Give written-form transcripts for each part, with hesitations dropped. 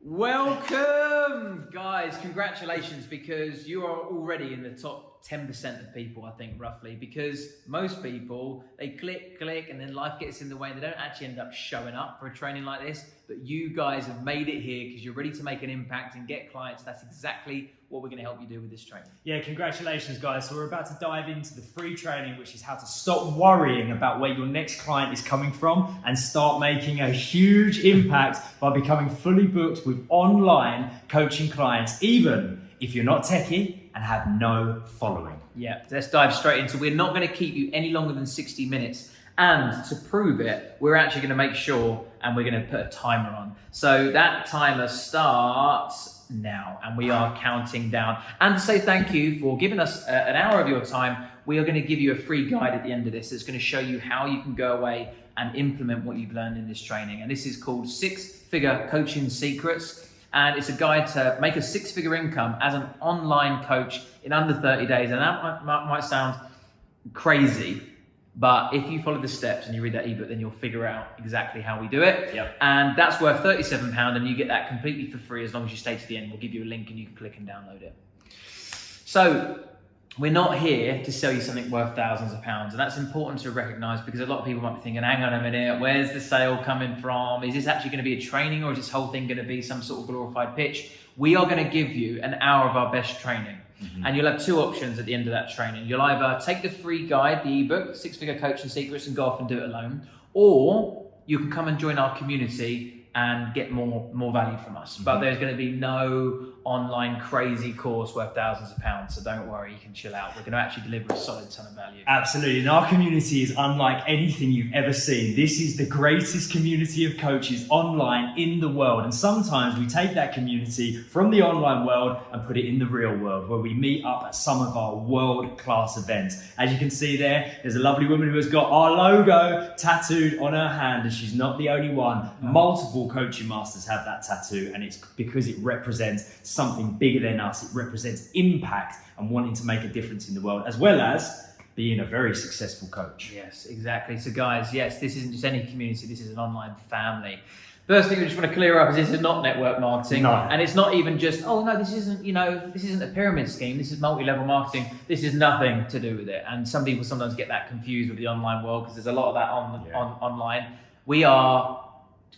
Welcome, guys. Congratulations, because you are already in the top 10% of people, I think, roughly, because most people, they click, and then life gets in the way and they don't actually end up showing up for a training like this. But you guys have made it here because you're ready to make an impact and get clients. That's exactly what we're going to help you do with this training. Yeah, congratulations, guys. So we're about to dive into the free training, which is how to stop worrying about where your next client is coming from and start making a huge impact by becoming fully booked with online coaching clients, even if you're not techie and have no following. Yeah, let's dive straight into it. We're not going to keep you any longer than 60 minutes. And to prove it, we're actually going to make sure, and we're going to put a timer on. So that timer starts now, and we are counting down. And to say thank you for giving us an hour of your time, we are going to give you a free guide at the end of this that's going to show you how you can go away and implement what you've learned in this training. And this is called 6-Figure Coaching Secrets. And it's a guide to make a 6-figure income as an online coach in under 30 days. And that might sound crazy, but if you follow the steps and you read that ebook, then you'll figure out exactly how we do it. Yep. And that's worth £37, and you get that completely for free as long as you stay to the end. We'll give you a link and you can click and download it. So we're not here to sell you something worth thousands of pounds. And that's important to recognize, because a lot of people might be thinking, hang on a minute, where's the sale coming from? Is this actually going to be a training, or is this whole thing going to be some sort of glorified pitch? We are going to give you an hour of our best training. And you'll have two options at the end of that training. You'll either take the free guide, the ebook, 6-Figure Coaching Secrets, and go off and do it alone, or you can come and join our community and get more value from us. But there's going to be no online crazy course worth thousands of pounds, so don't worry, you can chill out. We're going to actually deliver a solid ton of value. Absolutely, and our community is unlike anything you've ever seen. This is the greatest community of coaches online in the world, and sometimes we take that community from the online world and put it in the real world, where we meet up at some of our world-class events. As you can see there's a lovely woman who has got our logo tattooed on her hand, and she's not the only one. Multiple coaching masters have that tattoo, and it's because it represents something bigger than us. It represents impact and wanting to make a difference in the world, as well as being a very successful coach. Yes, exactly. So guys, yes, this isn't just any community, this is an online family. First thing we just want to clear up is this is not network marketing. No. And it's not even just, oh no, this isn't a pyramid scheme, this is multi-level marketing. This is nothing to do with it. And some people sometimes get that confused with the online world, because there's a lot of that online. We are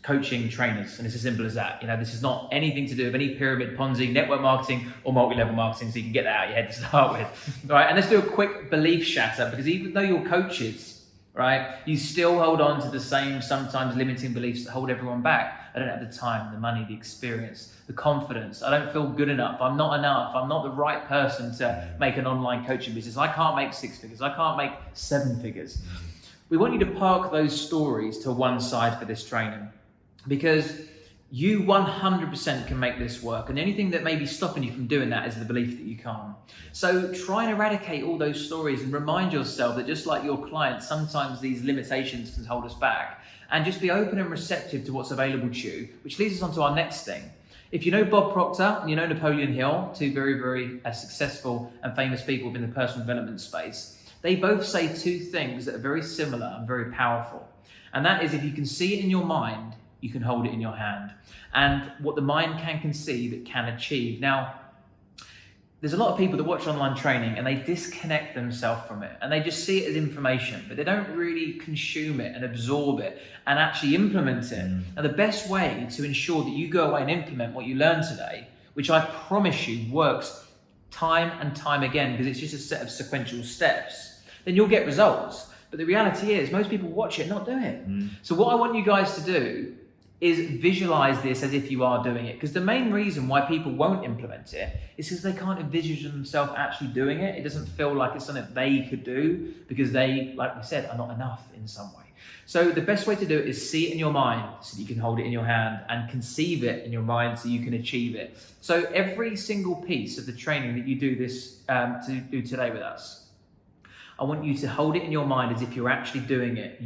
coaching trainers, and it's as simple as that. This is not anything to do with any pyramid, Ponzi, network marketing, or multi-level marketing, so you can get that out of your head to start with. All right, and let's do a quick belief shatter, because even though you're coaches, right, you still hold on to the same, sometimes limiting beliefs that hold everyone back. I don't have the time, the money, the experience, the confidence. I don't feel good enough. I'm not enough. I'm not the right person to make an online coaching business. I can't make 6 figures. I can't make 7 figures. We want you to park those stories to one side for this training, because you 100% can make this work. And the only thing that may be stopping you from doing that is the belief that you can't. So try and eradicate all those stories and remind yourself that, just like your clients, sometimes these limitations can hold us back. And just be open and receptive to what's available to you, which leads us on to our next thing. If you know Bob Proctor and you know Napoleon Hill, two very, very successful and famous people within the personal development space, they both say two things that are very similar and very powerful. And that is, if you can see it in your mind, you can hold it in your hand. And what the mind can conceive, it can achieve. Now, there's a lot of people that watch online training and they disconnect themselves from it, and they just see it as information, but they don't really consume it and absorb it and actually implement it. And the best way to ensure that you go away and implement what you learned today, which I promise you works time and time again, because it's just a set of sequential steps, then you'll get results. But the reality is, most people watch it, not do it. So what I want you guys to do is visualize this as if you are doing it. Because the main reason why people won't implement it is because they can't envision themselves actually doing it. It doesn't feel like it's something they could do, because they, like we said, are not enough in some way. So the best way to do it is see it in your mind so that you can hold it in your hand, and conceive it in your mind so you can achieve it. So every single piece of the training that you do this to do today with us, I want you to hold it in your mind as if you're actually doing it,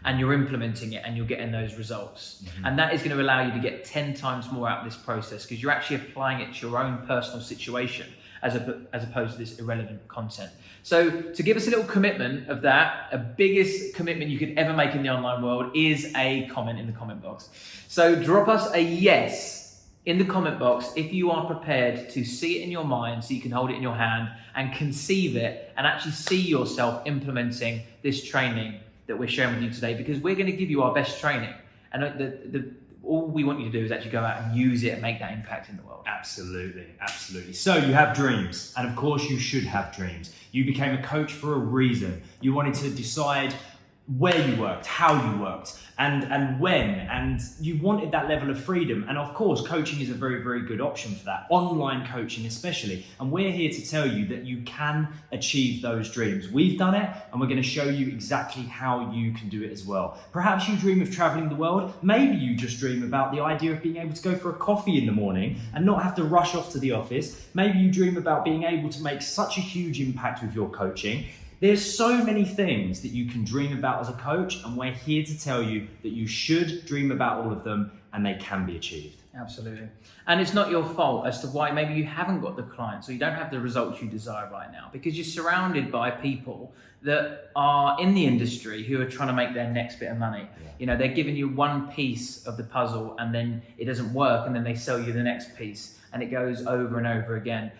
and you're implementing it, and you're getting those results. And that is going to allow you to get 10 times more out of this process, because you're actually applying it to your own personal situation as opposed to this irrelevant content. So to give us a little commitment of that, a biggest commitment you could ever make in the online world is a comment in the comment box. So drop us a yes in the comment box if you are prepared to see it in your mind so you can hold it in your hand and conceive it and actually see yourself implementing this training that we're sharing with you today, because we're going to give you our best training, and all we want you to do is actually go out and use it and make that impact in the world. Absolutely, absolutely. So you have dreams, and of course you should have dreams. You became a coach for a reason. You wanted to decide where you worked, how you worked, and when, and you wanted that level of freedom. And of course, coaching is a very, very good option for that, online coaching especially. And we're here to tell you that you can achieve those dreams. We've done it, and we're going to show you exactly how you can do it as well. Perhaps you dream of traveling the world. Maybe you just dream about the idea of being able to go for a coffee in the morning and not have to rush off to the office. Maybe you dream about being able to make such a huge impact with your coaching. There's so many things that you can dream about as a coach, and we're here to tell you that you should dream about all of them, and they can be achieved. Absolutely. And it's not your fault as to why maybe you haven't got the clients or you don't have the results you desire right now, because you're surrounded by people that are in the industry who are trying to make their next bit of money. Yeah. You know, they're giving you one piece of the puzzle and then it doesn't work, and then they sell you the next piece, and it goes over and over again.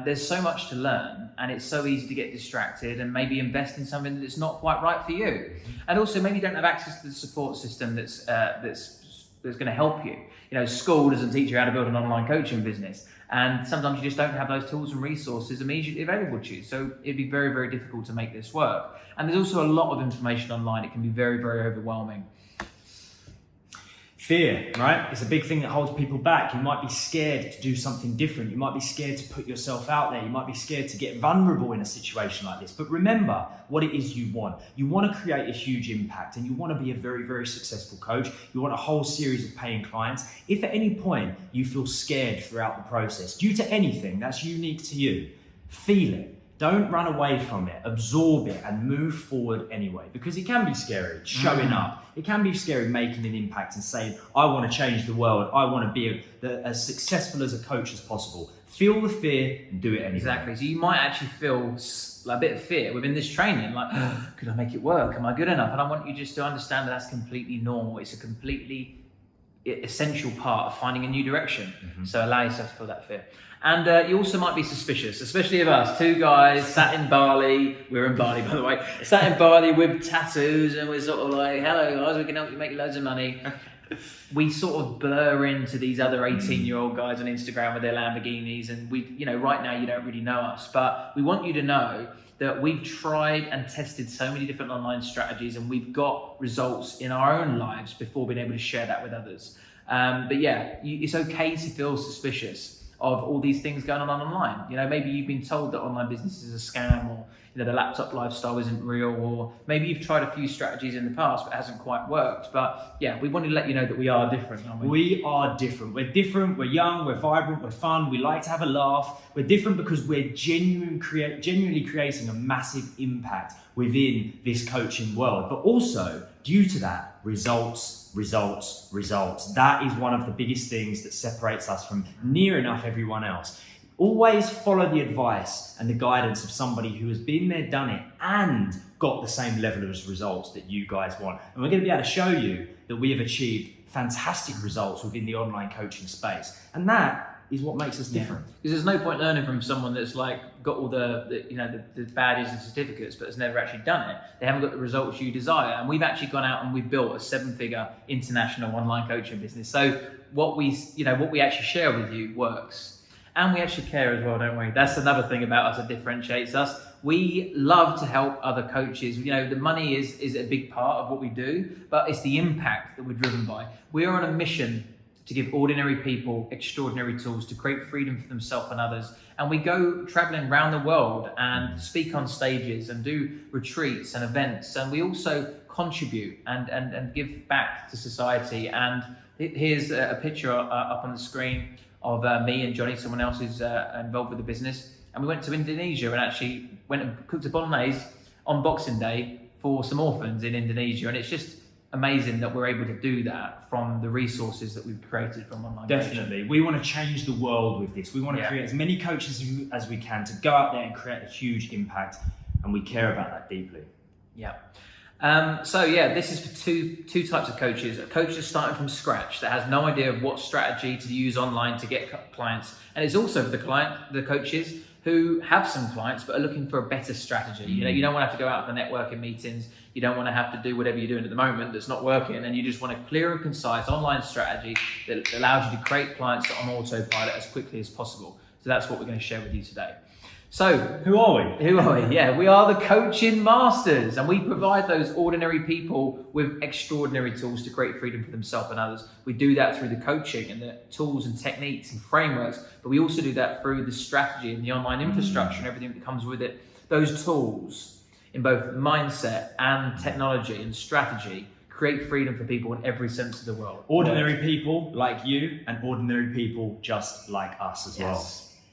There's so much to learn, and it's so easy to get distracted and maybe invest in something that's not quite right for you. And also maybe you don't have access to the support system that's going to help you. You know, school doesn't teach you how to build an online coaching business, and sometimes you just don't have those tools and resources immediately available to you. So it'd be very, very difficult to make this work. And there's also a lot of information online. It can be very, very overwhelming. Fear, right? It's a big thing that holds people back. You might be scared to do something different. You might be scared to put yourself out there. You might be scared to get vulnerable in a situation like this. But remember what it is you want. You want to create a huge impact, and you want to be a very, very successful coach. You want a whole series of paying clients. If at any point you feel scared throughout the process due to anything that's unique to you, feel it. Don't run away from it, absorb it, and move forward anyway, because it can be scary showing up. It can be scary making an impact and saying, I want to change the world. I want to be as successful as a coach as possible. Feel the fear and do it anyway. Exactly. So you might actually feel like a bit of fear within this training, like, could I make it work? Am I good enough? And I want you just to understand that that's completely normal. It's a completely essential part of finding a new direction. So allow yourself to feel that fear. And you also might be suspicious, especially of us, two guys sat in Bali. We're in Bali, by the way. Sat in Bali with tattoos, and we're sort of like, hello guys, we can help you make loads of money. We sort of blur into these other 18-year-old guys on Instagram with their Lamborghinis, and we, you know, right now you don't really know us, but we want you to know that we've tried and tested so many different online strategies, and we've got results in our own lives before being able to share that with others. But yeah, it's okay to feel suspicious of all these things going on online. You know, maybe you've been told that online business is a scam, or you know, the laptop lifestyle isn't real, or maybe you've tried a few strategies in the past but it hasn't quite worked. But yeah, we want to let you know that we are different, aren't we? We are different. We're different, we're young, we're vibrant, we're fun, we like to have a laugh. We're different because we're genuinely creating a massive impact within this coaching world. But also, due to that, results. That is one of the biggest things that separates us from near enough everyone else. Always follow the advice and the guidance of somebody who has been there, done it, and got the same level of results that you guys want. And we're going to be able to show you that we have achieved fantastic results within the online coaching space. And that is what makes us different. Because there's no point learning from someone that's like got all the badges and certificates, but has never actually done it. They haven't got the results you desire. And we've actually gone out and we've built a 7-figure international online coaching business. So what we actually share with you works. And we actually care as well, don't we? That's another thing about us that differentiates us. We love to help other coaches. You know, the money is a big part of what we do, but it's the impact that we're driven by. We're on a mission to give ordinary people extraordinary tools to create freedom for themselves and others. And we go traveling around the world and speak on stages and do retreats and events. And we also contribute and give back to society. And here's a picture up on the screen of me and Jonny, someone else who's involved with the business. And we went to Indonesia and actually went and cooked a bolognese on Boxing Day for some orphans in Indonesia. And it's just amazing that we're able to do that from the resources that we've created from online Definitely. coaching. We want to change the world with this. We want to create as many coaches as we can to go out there and create a huge impact, and we care about that deeply. Yeah. So yeah, this is for two types of coaches. A coach that's starting from scratch that has no idea of what strategy to use online to get clients, and it's also for the coaches who have some clients but are looking for a better strategy. You know, you don't want to have to go out for networking meetings. You don't want to have to do whatever you're doing at the moment that's not working, and you just want a clear and concise online strategy that allows you to create clients on autopilot as quickly as possible. So that's what we're going to share with you today. So, who are we? Yeah, we are the coaching masters, and we provide those ordinary people with extraordinary tools to create freedom for themselves and others. We do that through the coaching and the tools and techniques and frameworks, but we also do that through the strategy and the online infrastructure and everything that comes with it. Those tools in both mindset and technology and strategy create freedom for people in every sense of the word. Ordinary people like you and ordinary people just like us as well.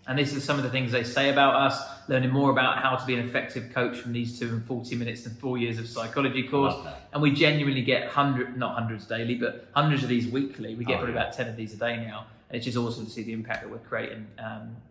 And these are some of the things they say about us, learning more about how to be an effective coach from these 240 minutes and 4 years of psychology course. And we genuinely get not hundreds daily, but hundreds of these weekly. We get probably about 10 of these a day now. And it's just awesome to see the impact that we're creating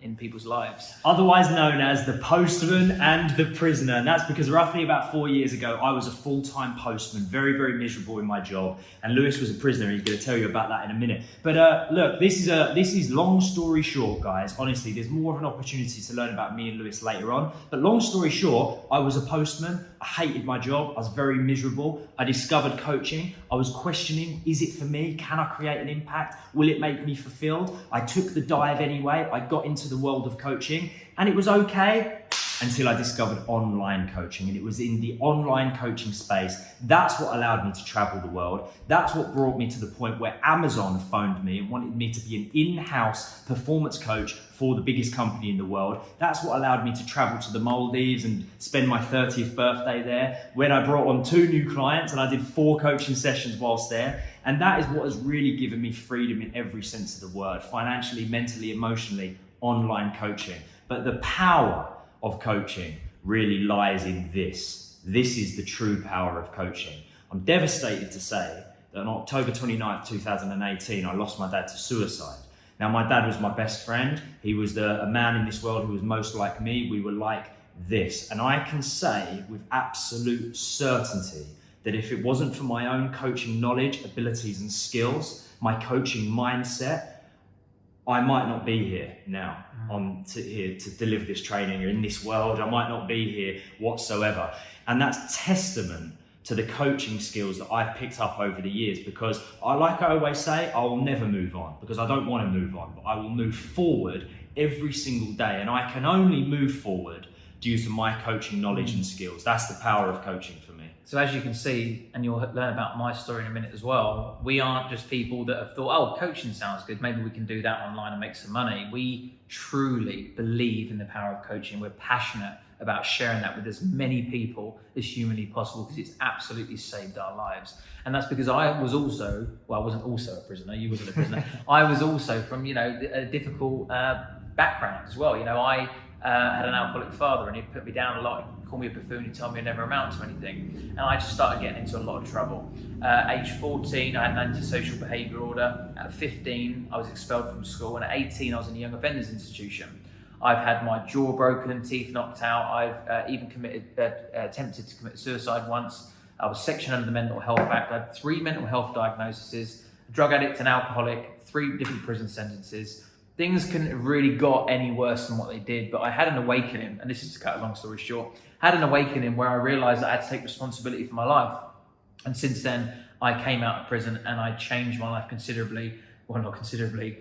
in people's lives. Otherwise known as the postman and the prisoner. And that's because roughly about 4 years ago, I was a full-time postman, very, very miserable in my job. And Lewis was a prisoner. He's going to tell you about that in a minute. But look, this is long story short, guys. Honestly, there's more of an opportunity to learn about me and Lewis later on. But long story short, I was a postman. I hated my job. I was very miserable. I discovered coaching. I was questioning, is it for me? Can I create an impact? Will it make me fulfilled? I took the dive anyway. I got into the world of coaching and it was okay until I discovered online coaching. And it was in the online coaching space. That's what allowed me to travel the world. That's what brought me to the point where Amazon phoned me and wanted me to be an in-house performance coach for the biggest company in the world. That's what allowed me to travel to the Maldives and spend my 30th birthday there, when I brought on 2 new clients and I did 4 coaching sessions whilst there. And that is what has really given me freedom in every sense of the word, financially, mentally, emotionally, online coaching. But the power of coaching really lies in this. This is the true power of coaching. I'm devastated to say that on October 29th, 2018, I lost my dad to suicide. Now, my dad was my best friend. He was a man in this world who was most like me. We were like this. And I can say with absolute certainty that if it wasn't for my own coaching knowledge, abilities and skills, my coaching mindset, I might not be here now to deliver this training or in this world. I might not be here whatsoever. And that's testament to the coaching skills that I've picked up over the years, because like I always say, I will never move on because I don't want to move on, but I will move forward every single day. And I can only move forward due to my coaching knowledge and skills. That's the power of coaching for me. So as you can see, and you'll learn about my story in a minute as well, we aren't just people that have thought, oh, coaching sounds good, maybe we can do that online and make some money. We truly believe in the power of coaching. We're passionate about sharing that with as many people as humanly possible, because it's absolutely saved our lives. And that's because I was also, well, I wasn't also a prisoner, you wasn't a prisoner. I was also from, a difficult background as well. I had an alcoholic father, and he put me down a lot. He called me a buffoon. He told me I'd never amount to anything. And I just started getting into a lot of trouble. Age 14, I had an antisocial behaviour order. At 15, I was expelled from school. And at 18, I was in a young offenders institution. I've had my jaw broken, teeth knocked out. I've even attempted to commit suicide once. I was sectioned under the Mental Health Act. I had 3 mental health diagnoses, a drug addict and alcoholic, 3 different prison sentences. Things couldn't have really got any worse than what they did, but I had an awakening, and this is to cut a long story short, had an awakening where I realized that I had to take responsibility for my life. And since then, I came out of prison and I changed my life considerably, well, not considerably,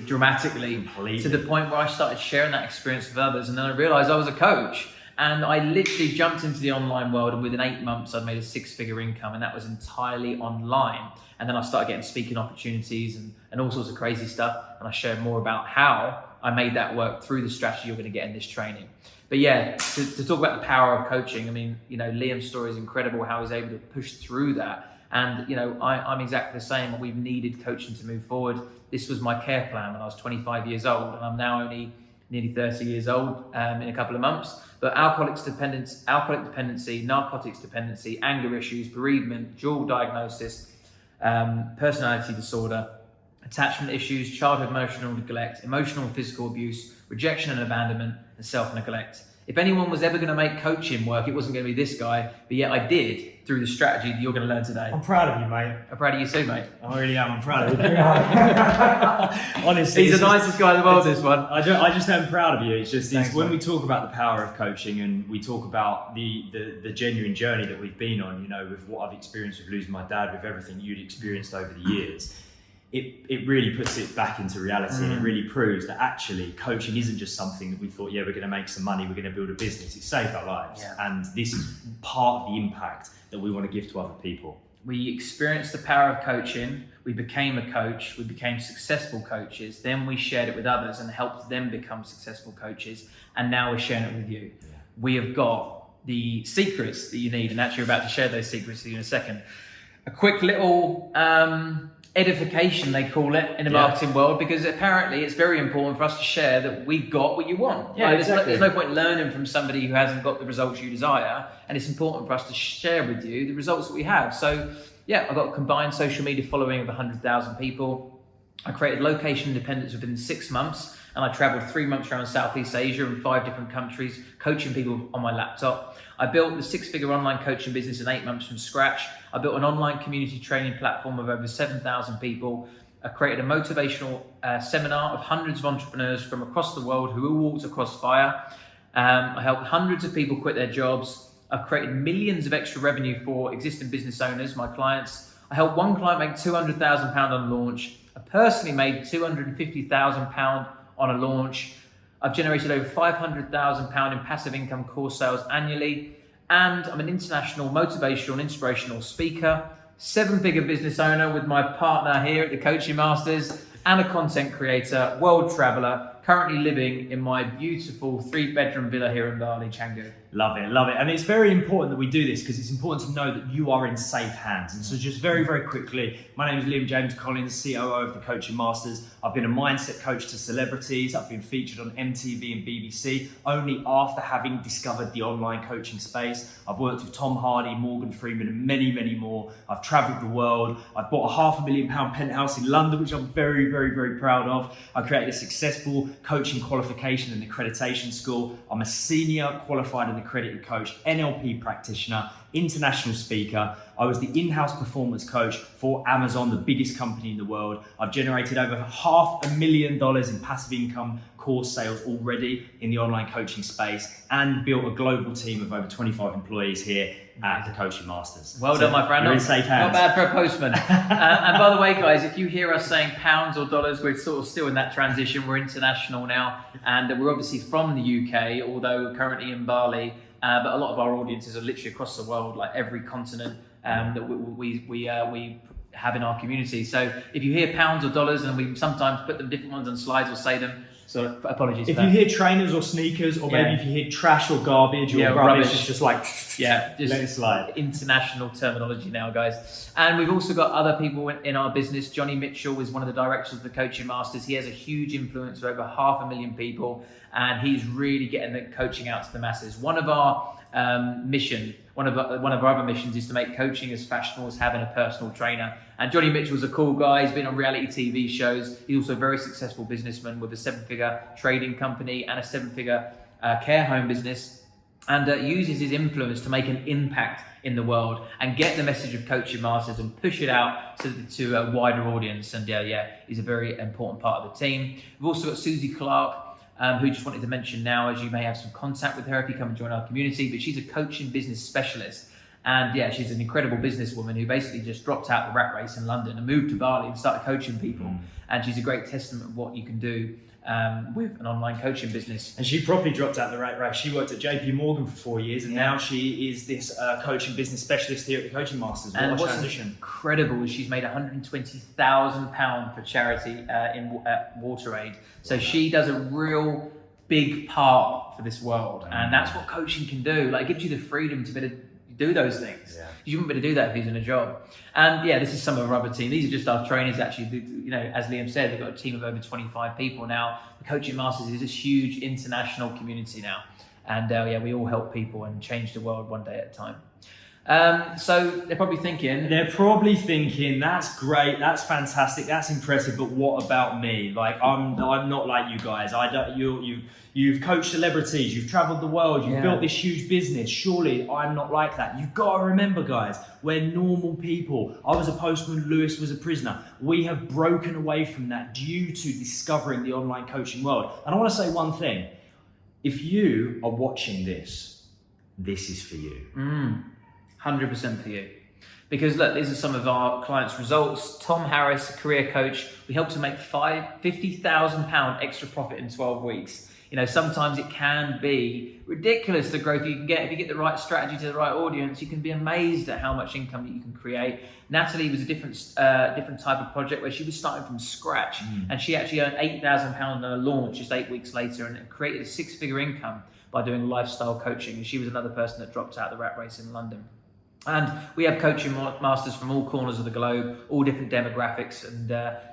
dramatically, completely, to the point where I started sharing that experience with others. And then I realized I was a coach, and I literally jumped into the online world, and within 8 months, I'd made a 6-figure income, and that was entirely online. And then I started getting speaking opportunities and all sorts of crazy stuff. And I shared more about how I made that work through the strategy you're going to get in this training. But yeah, to talk about the power of coaching, I mean, Liam's story is incredible, how he's able to push through that. And, I'm exactly the same. We've needed coaching to move forward. This was my care plan when I was 25 years old, and I'm now only nearly 30 years old in a couple of months. But alcoholic dependency, narcotics dependency, anger issues, bereavement, dual diagnosis, personality disorder, attachment issues, childhood emotional neglect, emotional and physical abuse, rejection and abandonment, and self-neglect. If anyone was ever going to make coaching work, it wasn't going to be this guy, but yet I did through the strategy that you're going to learn today. I'm proud of you, mate. I'm proud of you too, mate. I really am. I'm proud of you. Honestly, he's the nicest guy in the world, this one. I just am proud of you. It's just when we talk about the power of coaching and we talk about the genuine journey that we've been on, you know, with what I've experienced with losing my dad, with everything you'd experienced over the years, it really puts it back into reality. And it really proves that actually coaching isn't just something that we thought, yeah, we're going to make some money, we're going to build a business. It saved our lives. Yeah. And this is part of the impact that we want to give to other people. We experienced the power of coaching. We became a coach. We became successful coaches. Then we shared it with others and helped them become successful coaches. And now we're sharing it with you. Yeah. We have got the secrets that you need. And actually, we're about to share those secrets with you in a second. A quick little edification, they call it in the marketing world, because apparently it's very important for us to share that we've got what you want. Yeah, like, exactly. There's no point learning from somebody who hasn't got the results you desire, and it's important for us to share with you the results that we have. So yeah, I've got a combined social media following of 100,000 people. I created location independence within 6 months, and I traveled 3 months around Southeast Asia in 5 different countries, coaching people on my laptop. I built the 6-figure online coaching business in 8 months from scratch. I built an online community training platform of over 7,000 people. I created a motivational seminar of hundreds of entrepreneurs from across the world who all walked across fire. I helped hundreds of people quit their jobs. I've created millions of extra revenue for existing business owners, my clients. I helped one client make £200,000 on launch. I personally made £250,000 on a launch. I've generated over £500,000 in passive income course sales annually. And I'm an international motivational and inspirational speaker, 7-figure business owner with my partner here at the Coaching Masters, and a content creator, world traveler, currently living in my beautiful 3-bedroom villa here in Bali, Canggu. Love it, love it. And it's very important that we do this because it's important to know that you are in safe hands. And so just very, very quickly, my name is Liam James Collins, COO of the Coaching Masters. I've been a mindset coach to celebrities. I've been featured on MTV and BBC only after having discovered the online coaching space. I've worked with Tom Hardy, Morgan Freeman, and many, many more. I've traveled the world. I've bought a £500,000 penthouse in London, which I'm very, very, very proud of. I created a successful coaching qualification and accreditation school. I'm a senior qualified and accredited coach, NLP practitioner, international speaker. I was the in-house performance coach for Amazon, the biggest company in the world. I've generated over $500,000 in passive income course sales already in the online coaching space, and built a global team of over 25 employees here at the Coaching Masters. Well done, my friend. You're in safe hands. Not bad for a postman. And by the way, guys, if you hear us saying pounds or dollars, we're sort of still in that transition. We're international now, and we're obviously from the UK, although we're currently in Bali. But a lot of our audiences are literally across the world, like every continent that we have in our community. So if you hear pounds or dollars, and we sometimes put them different ones on slides or say them, so apologies. If you hear trainers or sneakers, or maybe if you hear trash or garbage or rubbish, it's just like just let it slide. International terminology now, guys. And we've also got other people in our business. Jonny Mitchell is one of the directors of the Coaching Masters. He has a huge influence for over 500,000 people, and he's really getting the coaching out to the masses. One of our one of our other missions is to make coaching as fashionable as having a personal trainer. And Jonny Mitchell's a cool guy. He's been on reality TV shows. He's also a very successful businessman with a 7-figure trading company and a 7-figure care home business, and uses his influence to make an impact in the world and get the message of Coaching Masters and push it out to a wider audience. And he's a very important part of the team. We've also got Susie Clark, who just wanted to mention now, as you may have some contact with her if you come and join our community, but she's a coaching business specialist. And she's an incredible businesswoman who basically just dropped out the rat race in London and moved to Bali and started coaching people. And she's a great testament of what you can do with an online coaching business. And she properly dropped out the rat race. She worked at JP Morgan for 4 years, and now she is this coaching business specialist here at the Coaching Masters. What a transition. Incredible is she's made £120,000 for charity in WaterAid. So she does a real big part for this world, and that's what coaching can do. Like, it gives you the freedom to be able to do those things. You wouldn't be able to do that if he's in a job. And this is some of our other team. These are just our trainers, actually. As Liam said, we've got a team of over 25 people now. The Coaching Masters is this huge international community now. And we all help people and change the world one day at a time. So they're probably thinking, that's great, that's fantastic, that's impressive, but what about me? Like, I'm not like you guys. You've coached celebrities, you've traveled the world, you've built this huge business. Surely I'm not like that. You've got to remember, guys, we're normal people. I was a postman, Lewis was a prisoner. We have broken away from that due to discovering the online coaching world. And I want to say one thing. If you are watching this is for you. 100% for you. Because look, these are some of our clients' results. Tom Harris, a career coach, we helped him make £50,000 extra profit in 12 weeks. You know, sometimes it can be ridiculous the growth you can get. If you get the right strategy to the right audience, you can be amazed at how much income that you can create. Natalie was a different type of project where she was starting from scratch, and she actually earned £8,000 on her launch just 8 weeks later, and created a 6-figure income by doing lifestyle coaching. And she was another person that dropped out of the rat race in London. And we have coaching masters from all corners of the globe, all different demographics, and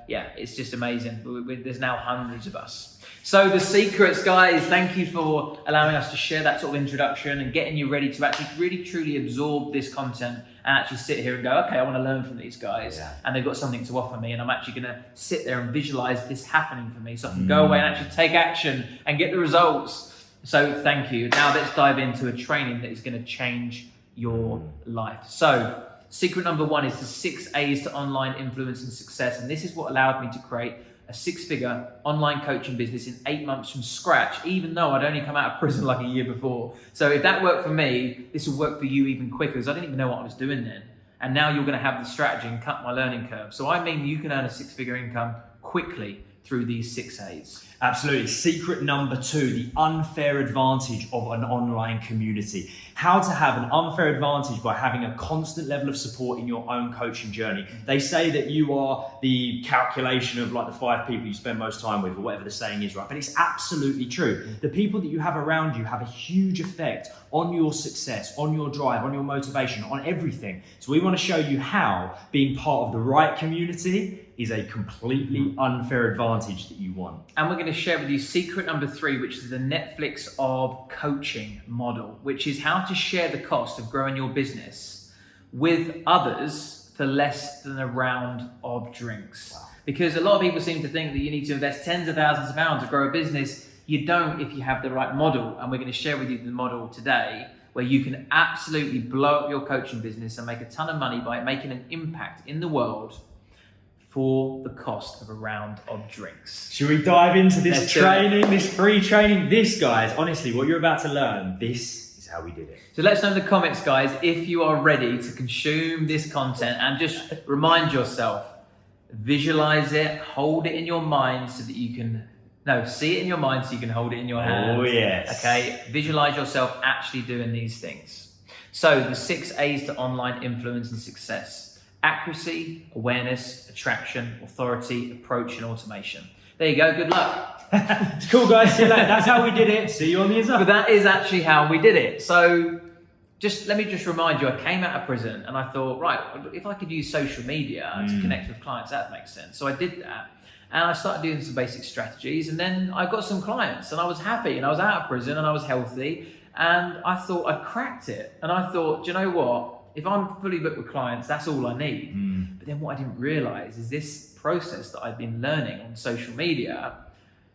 it's just amazing. There's now hundreds of us. So the secrets, guys, thank you for allowing us to share that sort of introduction and getting you ready to actually really truly absorb this content and actually sit here and go, okay, I want to learn from these guys, and they've got something to offer me, and I'm actually going to sit there and visualize this happening for me so I can go away and actually take action and get the results. So thank you. Now let's dive into a training that is going to change your life. So secret number 1 is the 6 A's to online influence and success. And this is what allowed me to create a 6-figure online coaching business in 8 months from scratch, even though I'd only come out of prison like a year before. So if that worked for me, this will work for you even quicker, because I didn't even know what I was doing then. And now you're going to have the strategy and cut my learning curve. So I mean, you can earn a 6-figure income quickly through these 6 A's. Absolutely. Secret number 2, the unfair advantage of an online community. How to have an unfair advantage by having a constant level of support in your own coaching journey. They say that you are the calculation of like the 5 people you spend most time with, or whatever the saying is, right? But it's absolutely true. The people that you have around you have a huge effect on your success, on your drive, on your motivation, on everything. So we want to show you how being part of the right community is a completely unfair advantage that you want. And we're going to share with you secret number 3, which is the Netflix of coaching model, which is how to share the cost of growing your business with others for less than a round of drinks. Wow. Because a lot of people seem to think that you need to invest tens of thousands of pounds to grow a business. You don't if you have the right model. And we're going to share with you the model today where you can absolutely blow up your coaching business and make a ton of money by making an impact in the world for the cost of a round of drinks. Should we dive into this training, this free training? This, guys, honestly, what you're about to learn, this is how we did it. So let us know in the comments, guys, if you are ready to consume this content, and just remind yourself, visualize it, hold it in your mind so that you can, see it in your mind so you can hold it in your hand. Oh, yes. Okay, visualize yourself actually doing these things. So the 6 A's to online influence and success. Accuracy, awareness, attraction, authority, approach, and automation. There you go, good luck. It's cool, guys, see you later. That's how we did it. See you on the inside. But that is actually how we did it. So let me remind you, I came out of prison and I thought, right, if I could use social media to connect with clients, that makes sense. So I did that. And I started doing some basic strategies, and then I got some clients and I was happy, and I was out of prison and I was healthy, and I thought I'd cracked it. And I thought, do you know what? If I'm fully booked with clients, that's all I need. But then what I didn't realize is this process that I've been learning on social media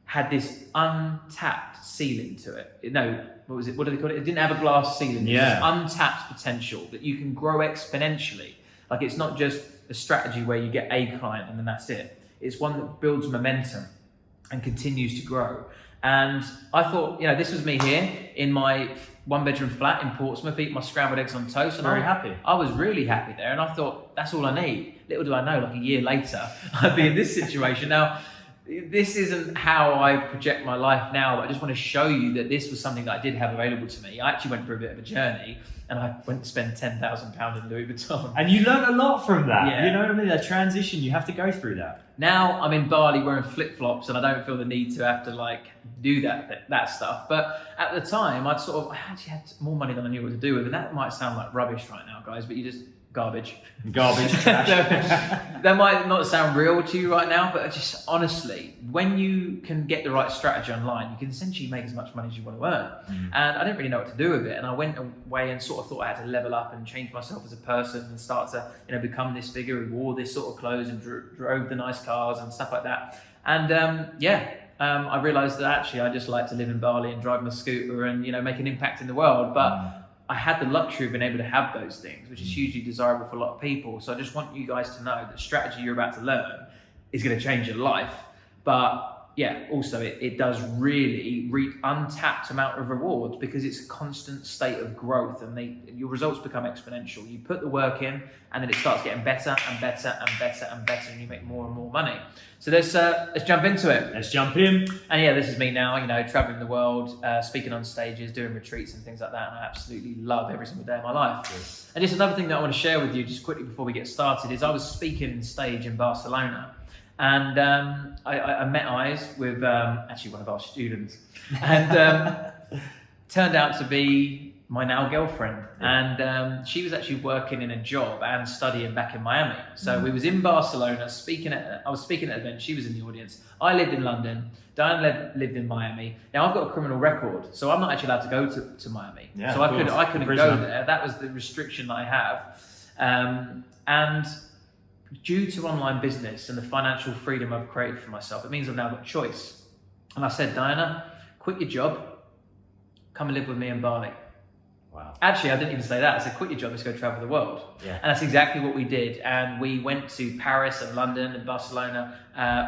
had this untapped ceiling to it. No, what was it? What do they call it? It didn't have a glass ceiling. Yeah. It's untapped potential that you can grow exponentially. Like, it's not just a strategy where you get a client and then that's it. It's one that builds momentum and continues to grow. And I thought, this was me here in my 1-bedroom flat in Portsmouth, eating my scrambled eggs on toast. And I was really happy there. And I thought, that's all I need. Little do I know, like a year later, I'd be in this situation. Now, this isn't how I project my life now, but I just want to show you that this was something that I did have available to me. I actually went through a bit of a journey, and I went to spend £10,000 in Louis Vuitton. And you learned a lot from that. Yeah. You know what I mean? That transition, you have to go through that. Now I'm in Bali wearing flip-flops, and I don't feel the need to have to do that stuff. But at the time, I actually had more money than I knew what to do with, and that might sound like rubbish right now, guys, but you just garbage. Garbage, trash. That might not sound real to you right now, but just honestly, when you can get the right strategy online, you can essentially make as much money as you want to earn. And I didn't really know what to do with it. And I went away and sort of thought I had to level up and change myself as a person and start to, become this figure who wore this sort of clothes and drove the nice cars and stuff like that. And I realized that actually I just like to live in Bali and drive my scooter and, make an impact in the world. But I had the luxury of being able to have those things, which is hugely desirable for a lot of people. So I just want you guys to know that the strategy you're about to learn is going to change your life. But also it does really reap untapped amount of rewards because it's a constant state of growth and your results become exponential. You put the work in and then it starts getting better and better and better and better and you make more and more money. So let's jump into it. Let's jump in. And this is me now, traveling the world, speaking on stages, doing retreats and things like that. And I absolutely love every single day of my life. Yes. And just another thing that I want to share with you just quickly before we get started is I was speaking on stage in Barcelona. And I met eyes with actually one of our students, and turned out to be my now girlfriend. And she was actually working in a job and studying back in Miami. So we was in Barcelona I was speaking at an event. She was in the audience. I lived in London. Diane lived in Miami. Now I've got a criminal record, so I'm not actually allowed to go to Miami. Yeah, so I couldn't go there. That was the restriction that I have, and due to online business and the financial freedom I've created for myself, it means I've now got choice. And I said, Diana, quit your job, come and live with me in Bali. Wow. Actually, I didn't even say that. I said, quit your job, let's go travel the world. Yeah. And that's exactly what we did. And we went to Paris and London and Barcelona.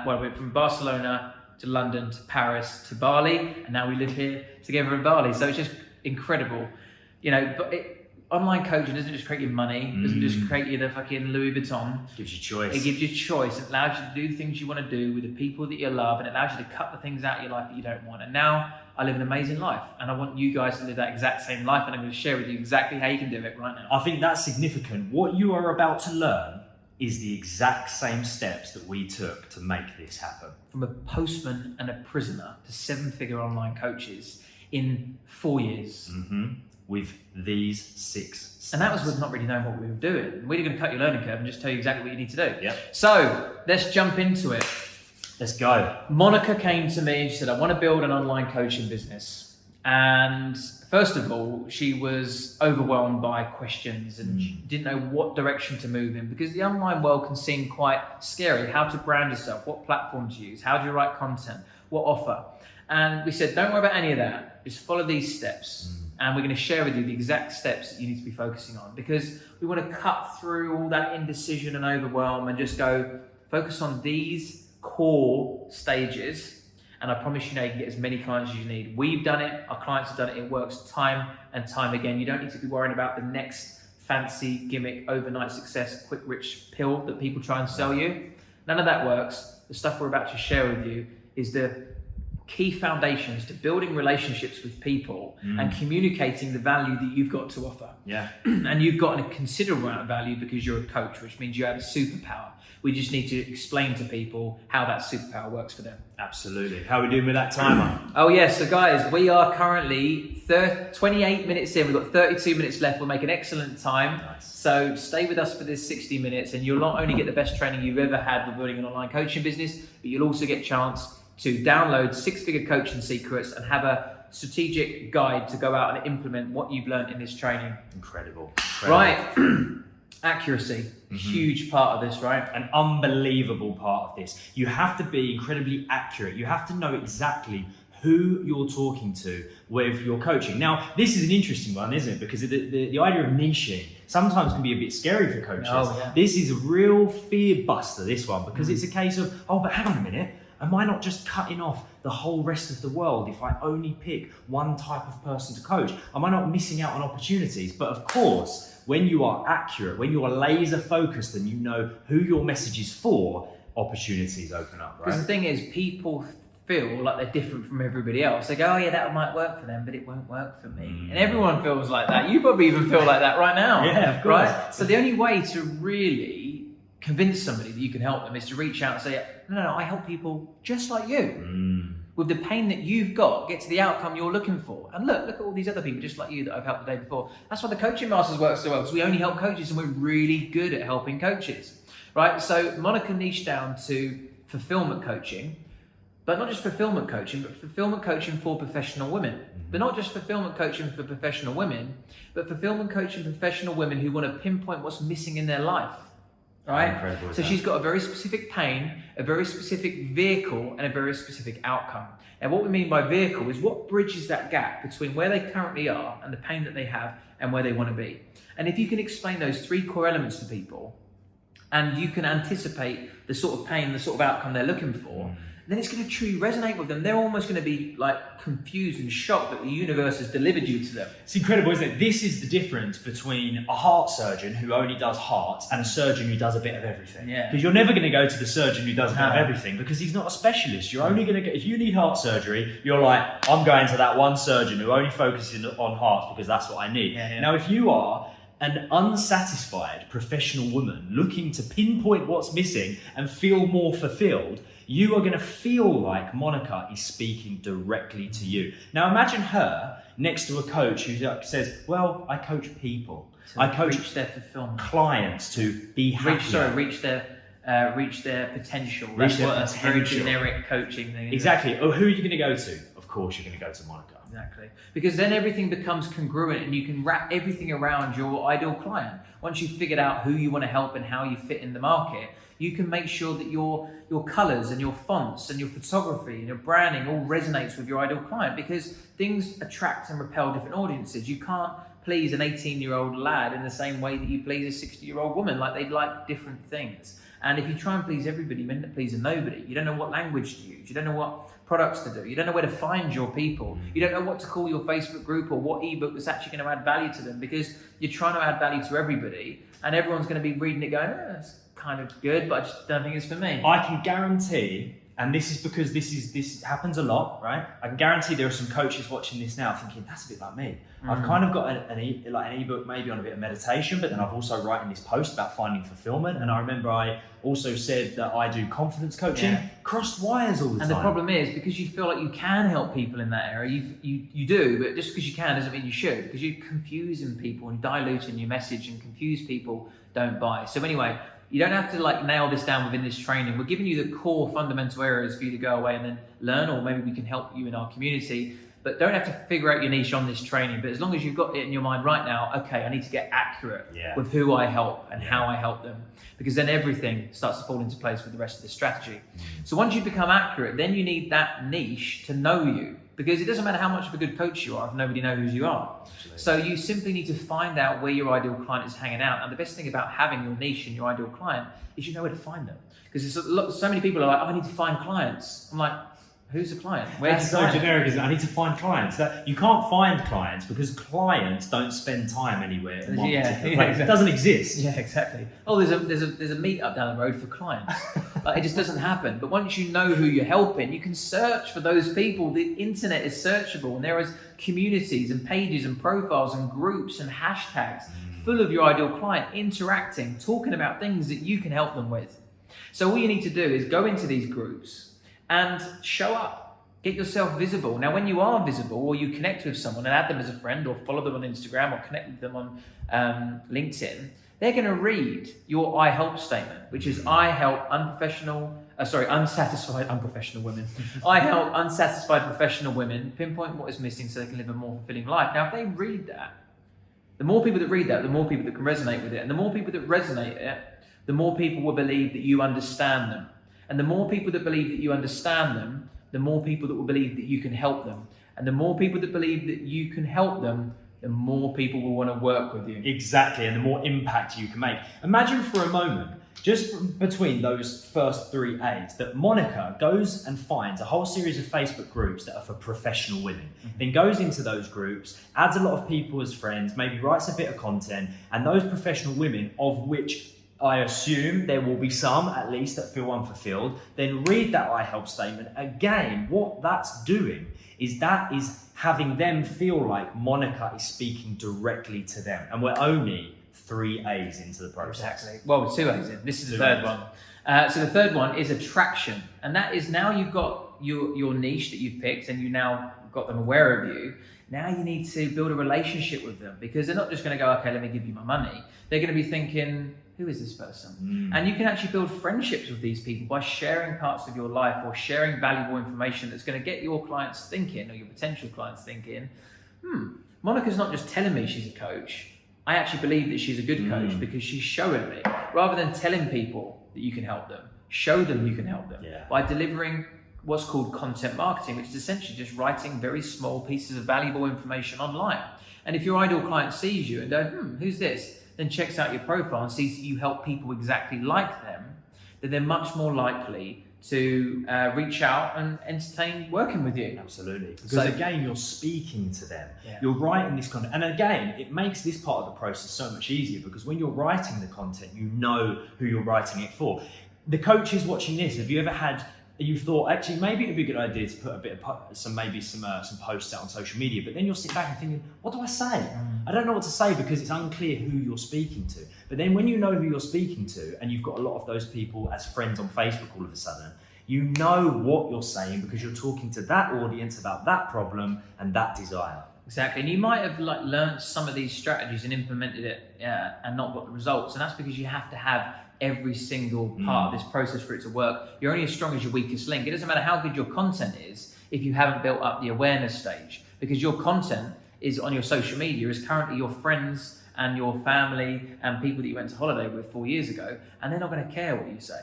We went from Barcelona to London to Paris to Bali. And now we live here together in Bali. So it's just incredible. But online coaching doesn't just create you money, doesn't just create you the fucking Louis Vuitton. It gives you choice. It gives you choice. It allows you to do things you want to do with the people that you love, and it allows you to cut the things out of your life that you don't want. And now I live an amazing life, and I want you guys to live that exact same life, and I'm going to share with you exactly how you can do it right now. I think that's significant. What you are about to learn is the exact same steps that we took to make this happen. From a postman and a prisoner to 7-figure online coaches in 4 years. With these 6 steps. And that was with not really knowing what we were doing. We're going to cut your learning curve and just tell you exactly what you need to do. Yep. So let's jump into it. Let's go. Monica came to me and she said, I want to build an online coaching business. And first of all, she was overwhelmed by questions and she didn't know what direction to move in because the online world can seem quite scary. How to brand yourself, what platform to use, how do you write content, what offer. And we said, don't worry about any of that. Just follow these steps. And we're going to share with you the exact steps that you need to be focusing on because we want to cut through all that indecision and overwhelm and just go focus on these core stages. And I promise you can get as many clients as you need. We've done it. Our clients have done it. It works time and time again. You don't need to be worrying about the next fancy gimmick, overnight success, quick rich pill that people try and sell you. None of that works. The stuff we're about to share with you is the key foundations to building relationships with people and communicating the value that you've got to offer. Yeah. And you've got a considerable amount of value because you're a coach, which means you have a superpower. We just need to explain to people how that superpower works for them. Absolutely. How are we doing with that timer? Oh yeah, so guys, we are currently 28 minutes in. We've got 32 minutes left. We'll make an excellent time. Nice. So stay with us for this 60 minutes and you'll not only get the best training you've ever had with building an online coaching business, but you'll also get a chance to download 6-figure coaching secrets and have a strategic guide to go out and implement what you've learned in this training. Incredible. Right. Accuracy, huge part of this, right? An unbelievable part of this. You have to be incredibly accurate. You have to know exactly who you're talking to with your coaching. Now, this is an interesting one, isn't it? Because the idea of niching sometimes can be a bit scary for coaches. Oh, yeah. This is a real fear buster, this one, because it's a case of, oh, but hang on a minute. Am I not just cutting off the whole rest of the world if I only pick one type of person to coach? Am I not missing out on opportunities? But of course, when you are accurate, when you are laser focused and you know who your message is for, opportunities open up, right? Because the thing is, people feel like they're different from everybody else. They go, oh yeah, that might work for them, but it won't work for me. And everyone feels like that. You probably even feel like that right now. Yeah, of course. Right? So the only way to really convince somebody that you can help them is to reach out and say, no, I help people just like you. with the pain that you've got, get to the outcome you're looking for. And look at all these other people just like you that I've helped the day before. That's why the Coaching Masters work so well, because we only help coaches and we're really good at helping coaches, right? So Monica niched down to fulfillment coaching, but not just fulfillment coaching, but fulfillment coaching for professional women. But not just fulfillment coaching for professional women, but fulfillment coaching for professional women who want to pinpoint what's missing in their life. Right? So she's got a very specific pain, a very specific vehicle, and a very specific outcome. And what we mean by vehicle is what bridges that gap between where they currently are and the pain that they have and where they want to be. And if you can explain those three core elements to people, and you can anticipate the sort of pain, the sort of outcome they're looking for, then it's going to truly resonate with them. They're almost going to be like confused and shocked that the universe has delivered you to them. It's incredible, isn't it? This is the difference between a heart surgeon who only does hearts and a surgeon who does a bit of everything. Yeah. Because you're never going to go to the surgeon who does a bit of everything because he's not a specialist. You're only going to get, if you need heart surgery, you're like, I'm going to that one surgeon who only focuses on hearts because that's what I need. Yeah. Now, if you are an unsatisfied professional woman looking to pinpoint what's missing and feel more fulfilled, you are going to feel like Monica is speaking directly to you. Now imagine her next to a coach who says, well, I coach people. I coach reach their fulfillment. Clients to be happy. Reach their potential. Reach their That's a very potential. generic coaching thing. Exactly. Oh, who are you going to go to? Of course, you're going to go to Monica. Exactly. Because then everything becomes congruent and you can wrap everything around your ideal client. Once you've figured out who you want to help and how you fit in the market, you can make sure that your colors and your fonts and your photography and your branding all resonates with your ideal client, because things attract and repel different audiences. You can't please an 18-year-old lad in the same way that you please a 60-year-old woman. Like, they like different things. And if you try and please everybody, you end up pleasing nobody. You don't know what language to use. You don't know what products to do. You don't know where to find your people. You don't know what to call your Facebook group or what ebook that's actually going to add value to them, because you're trying to add value to everybody and everyone's going to be reading it going, it's kind of good, but I just don't think it's for me. I can guarantee, and this is because this happens a lot, right? I can guarantee there are some coaches watching this now thinking, that's a bit like me. I've kind of got an ebook maybe on a bit of meditation, but then I've also writing this post about finding fulfillment. And I remember I also said that I do confidence coaching, crossed wires all the time. And the problem is, because you feel like you can help people in that area, you do, but just because you can doesn't mean you should, because you're confusing people and diluting your message, and confused people don't buy. So anyway, you don't have to like nail this down within this training. We're giving you the core fundamental areas for you to go away and then learn, or maybe we can help you in our community. But don't have to figure out your niche on this training. But as long as you've got it in your mind right now, okay, I need to get accurate with who I help and how I help them, because then everything starts to fall into place with the rest of the strategy. So once you become accurate, then you need that niche to know you, because it doesn't matter how much of a good coach you are if nobody knows who you are. Absolutely. So you simply need to find out where your ideal client is hanging out. And the best thing about having your niche and your ideal client is you know where to find them. Because so many people are like, oh, I need to find clients. I'm like, who's the client? That's so generic, isn't it? I need to find clients. You can't find clients because clients don't spend time anywhere. Exactly. It doesn't exist. Yeah, exactly. Oh, there's a meetup down the road for clients. Like, it just doesn't happen. But once you know who you're helping, you can search for those people. The internet is searchable, and there is communities and pages and profiles and groups and hashtags full of your ideal client interacting, talking about things that you can help them with. So all you need to do is go into these groups and show up, get yourself visible. Now, when you are visible, or you connect with someone and add them as a friend, or follow them on Instagram, or connect with them on LinkedIn, they're going to read your I help statement, which is I help unsatisfied unprofessional women. I help unsatisfied professional women pinpoint what is missing so they can live a more fulfilling life. Now, if they read that, the more people that read that, the more people that can resonate with it. And the more people that resonate it, the more people will believe that you understand them. And the more people that believe that you understand them, the more people that will believe that you can help them. And the more people that believe that you can help them, the more people will want to work with you. Exactly, and the more impact you can make. Imagine for a moment, just between those first 3 A's, that Monica goes and finds a whole series of Facebook groups that are for professional women, then goes into those groups, adds a lot of people as friends, maybe writes a bit of content, and those professional women, of which I assume there will be some, at least, that feel unfulfilled, then read that I help statement. Again, what that's doing is having them feel like Monica is speaking directly to them. And we're only 3 A's into the process. Exactly. Well, 2 A's in. This is the third one. So the third one is attraction. And that is, now you've got your niche that you've picked and you now got them aware of you. Now you need to build a relationship with them, because they're not just going to go, okay, let me give you my money. They're going to be thinking, who is this person? And you can actually build friendships with these people by sharing parts of your life or sharing valuable information that's going to get your clients thinking, or your potential clients thinking, Monica's not just telling me she's a coach. I actually believe that she's a good coach because she's showing me. Rather than telling people that you can help them, show them you can help them by delivering what's called content marketing, which is essentially just writing very small pieces of valuable information online. And if your ideal client sees you and go, who's this? Then checks out your profile and sees that you help people exactly like them, then they're much more likely to reach out and entertain working with you. Absolutely. Because again, you're speaking to them. You're writing this content. And again, it makes this part of the process so much easier, because when you're writing the content, you know who you're writing it for. The coaches watching this, have you ever had, you thought, actually, maybe it'd be a good idea to put a bit of some posts out on social media, but then you'll sit back and thinking, what do I say? I don't know what to say, because it's unclear who you're speaking to. But then when you know who you're speaking to, and you've got a lot of those people as friends on Facebook all of a sudden, you know what you're saying, because you're talking to that audience about that problem and that desire. Exactly. And you might have learned some of these strategies and implemented it and not got the results. And that's because you have to have every single part of this process for it to work. You're only as strong as your weakest link. It doesn't matter how good your content is if you haven't built up the awareness stage, because your content is on your social media is currently your friends and your family and people that you went to holiday with 4 years ago, and they're not going to care what you say.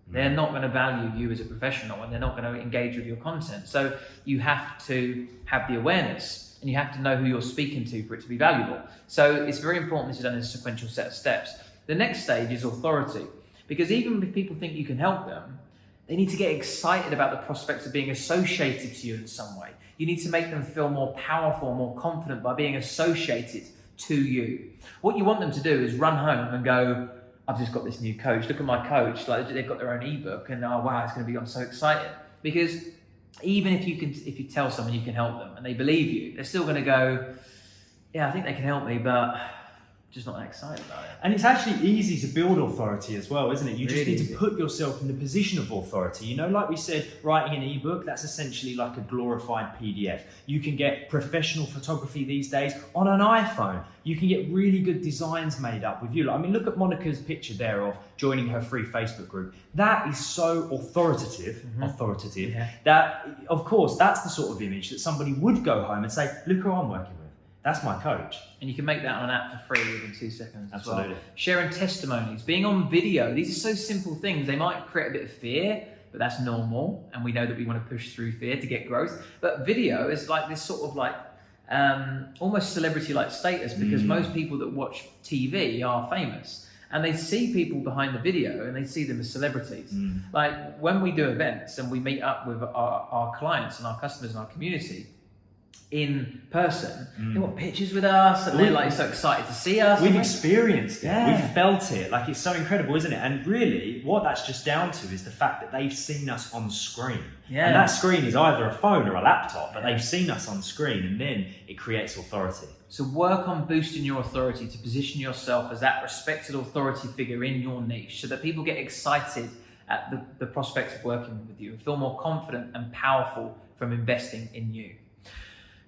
They're not going to value you as a professional, and they're not going to engage with your content. So you have to have the awareness, and you have to know who you're speaking to for it to be valuable. So it's very important this is done in a sequential set of steps. The next stage is authority, because even if people think you can help them, they need to get excited about the prospects of being associated to you in some way. You need to make them feel more powerful, more confident by being associated to you. What you want them to do is run home and go, I've just got this new coach. Look at my coach. Like, they've got their own ebook, and oh wow, it's going to be. I'm so excited. Because even if you tell someone you can help them and they believe you, they're still going to go, yeah, I think they can help me, but just not that excited about it. And it's actually easy to build authority as well, isn't it? You just need to put yourself in the position of authority. You know, like we said, writing an ebook, that's essentially like a glorified PDF. You can get professional photography these days on an iPhone. You can get really good designs made up with you. I mean, look at Monica's picture there of joining her free Facebook group. That is so authoritative, that, of course, that's the sort of image that somebody would go home and say, look who I'm working with. That's my coach. And you can make that on an app for free within 2 seconds as Absolutely. well. Sharing testimonies, being on video. These are so simple things. They might create a bit of fear, but that's normal. And we know that we want to push through fear to get growth. But video is like this sort of like almost celebrity-like status, because most people that watch TV are famous. And they see people behind the video and they see them as celebrities. Like when we do events and we meet up with our clients and our customers and our community, in person, they want pictures with us, and they're like so excited to see us. We've experienced it, we've felt it, like it's so incredible, isn't it? And really, what that's just down to is the fact that they've seen us on screen. And that screen is either a phone or a laptop, but they've seen us on screen, and then it creates authority. So work on boosting your authority to position yourself as that respected authority figure in your niche, so that people get excited at the prospect of working with you and feel more confident and powerful from investing in you.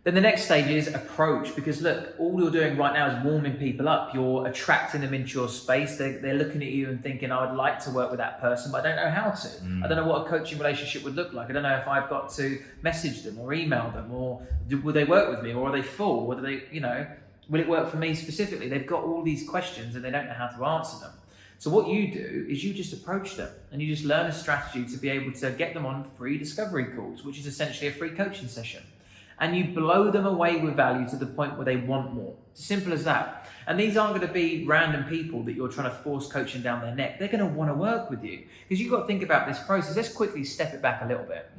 Then the next stage is approach, because look, all you're doing right now is warming people up. You're attracting them into your space. They're looking at you and thinking, I would like to work with that person, but I don't know how to. I don't know what a coaching relationship would look like. I don't know if I've got to message them or email them, or will they work with me, or are they full? Will it work for me specifically? They've got all these questions and they don't know how to answer them. So what you do is you just approach them and you just learn a strategy to be able to get them on free discovery calls, which is essentially a free coaching session. And you blow them away with value to the point where they want more. It's as simple as that. And these aren't going to be random people that you're trying to force coaching down their neck. They're going to want to work with you, because you've got to think about this process. Let's quickly step it back a little bit.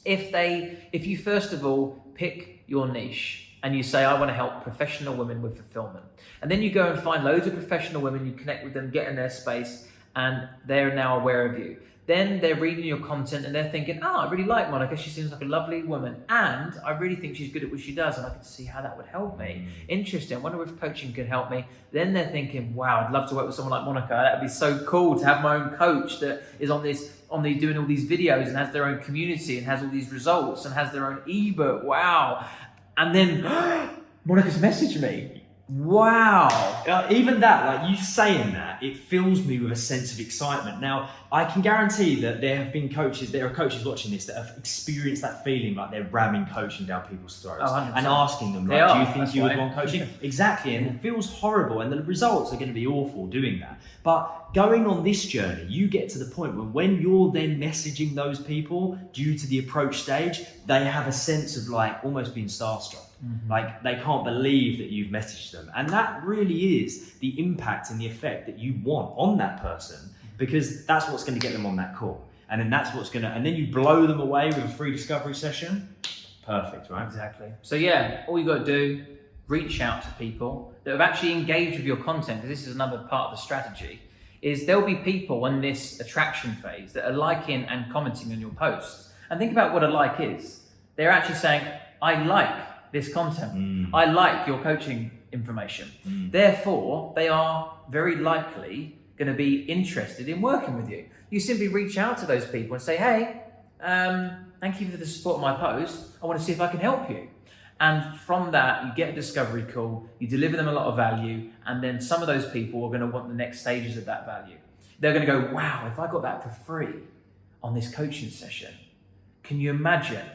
If you first of all pick your niche and you say, I want to help professional women with fulfillment, and then you go and find loads of professional women, you connect with them, get in their space, and they're now aware of you. Then they're reading your content and they're thinking, oh, I really like Monica. She seems like a lovely woman. And I really think she's good at what she does. And I can see how that would help me. Interesting. I wonder if coaching could help me. Then they're thinking, wow, I'd love to work with someone like Monica. That would be so cool to have my own coach that is doing all these videos and has their own community and has all these results and has their own ebook. Wow. And then Monica's messaged me. Wow. Even that, like you saying that, it fills me with a sense of excitement. Now, I can guarantee that there are coaches watching this that have experienced that feeling like they're ramming coaching down people's throats and asking them, like, do you think you would want coaching? Exactly, and it feels horrible, and the results are going to be awful doing that. But going on this journey, you get to the point when you're then messaging those people due to the approach stage, they have a sense of like almost being starstruck. Like they can't believe that you've messaged them. And that really is the impact and the effect that you want on that person, because that's what's going to get them on that call. And then and then you blow them away with a free discovery session. Perfect, right? Exactly. So yeah, all you got to do, reach out to people that have actually engaged with your content, because this is another part of the strategy, is there'll be people in this attraction phase that are liking and commenting on your posts. And think about what a like is. They're actually saying, I like this content. I like your coaching information. Therefore, they are very likely going to be interested in working with you. You simply reach out to those people and say, hey, thank you for the support of my post. I want to see if I can help you. And from that, you get a discovery call, you deliver them a lot of value, and then some of those people are going to want the next stages of that value. They're going to go, wow, if I got that for free on this coaching session, can you imagine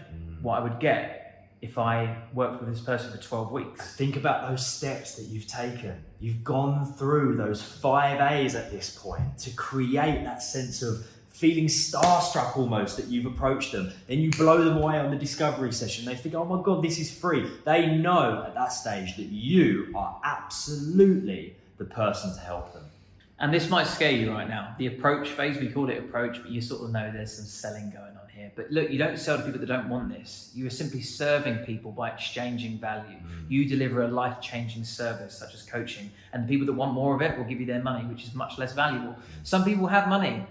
what I would get if I worked with this person for 12 weeks? Think about those steps that you've taken. You've gone through those 5 A's at this point to create that sense of feeling starstruck almost that you've approached them. Then you blow them away on the discovery session. They think, oh my God, this is free. They know at that stage that you are absolutely the person to help them. And this might scare you right now. The approach phase, we call it approach, but you sort of know there's some selling going on here. But look, you don't sell to people that don't want this. You are simply serving people by exchanging value. You deliver a life-changing service such as coaching, and the people that want more of it will give you their money, which is much less valuable. Some people have money.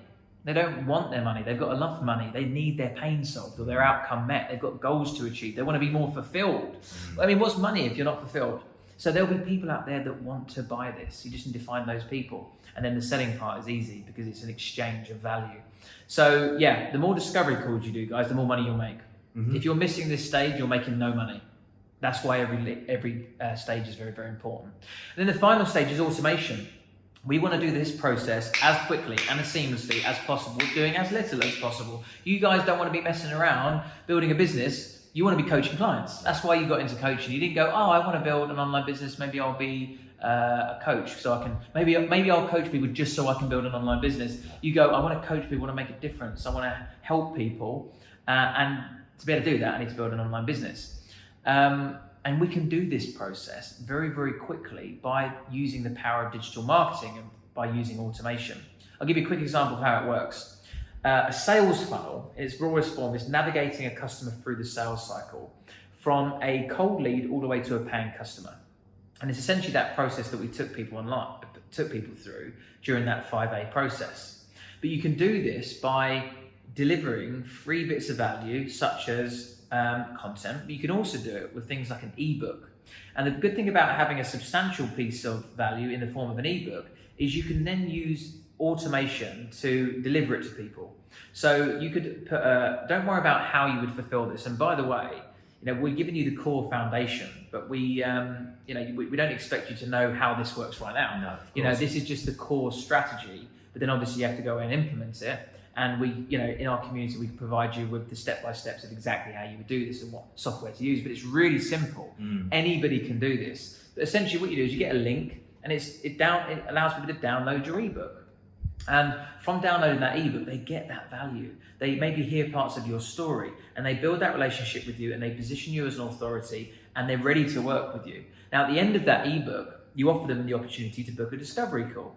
They don't want their money. They've got enough money. They need their pain solved or their outcome met. They've got goals to achieve. They want to be more fulfilled. I mean, what's money if you're not fulfilled? So there'll be people out there that want to buy this. You just need to find those people. And then the selling part is easy because it's an exchange of value. So yeah, the more discovery calls you do, guys, the more money you'll make. If you're missing this stage, you're making no money. That's why every stage is very, very important. And then the final stage is automation. We want to do this process as quickly and as seamlessly as possible, doing as little as possible. You guys don't want to be messing around building a business. You want to be coaching clients. That's why you got into coaching. You didn't go, oh, I want to build an online business. Maybe I'll be a coach so I can, maybe I'll coach people just so I can build an online business. You go, I want to coach people, I want to make a difference. I want to help people. And to be able to do that, I need to build an online business. And we can do this process very, very quickly by using the power of digital marketing and by using automation. I'll give you a quick example of how it works. A sales funnel, its rawest form, is navigating a customer through the sales cycle from a cold lead all the way to a paying customer. And it's essentially that process that we took people through during that 5A process. But you can do this by delivering free bits of value, such as content, but you can also do it with things like an ebook. And the good thing about having a substantial piece of value in the form of an ebook is you can then use automation to deliver it to people. So you could put, don't worry about how you would fulfill this. And by the way, we're giving you the core foundation, but we don't expect you to know how this works right now. No, this is just the core strategy, but then obviously you have to go and implement it. And we, in our community, we can provide you with the step-by-steps of exactly how you would do this and what software to use. But it's really simple. Anybody can do this. But essentially what you do is you get a link and it allows people to download your ebook. And from downloading that ebook, they get that value. They maybe hear parts of your story and they build that relationship with you and they position you as an authority and they're ready to work with you. Now, at the end of that ebook, you offer them the opportunity to book a discovery call.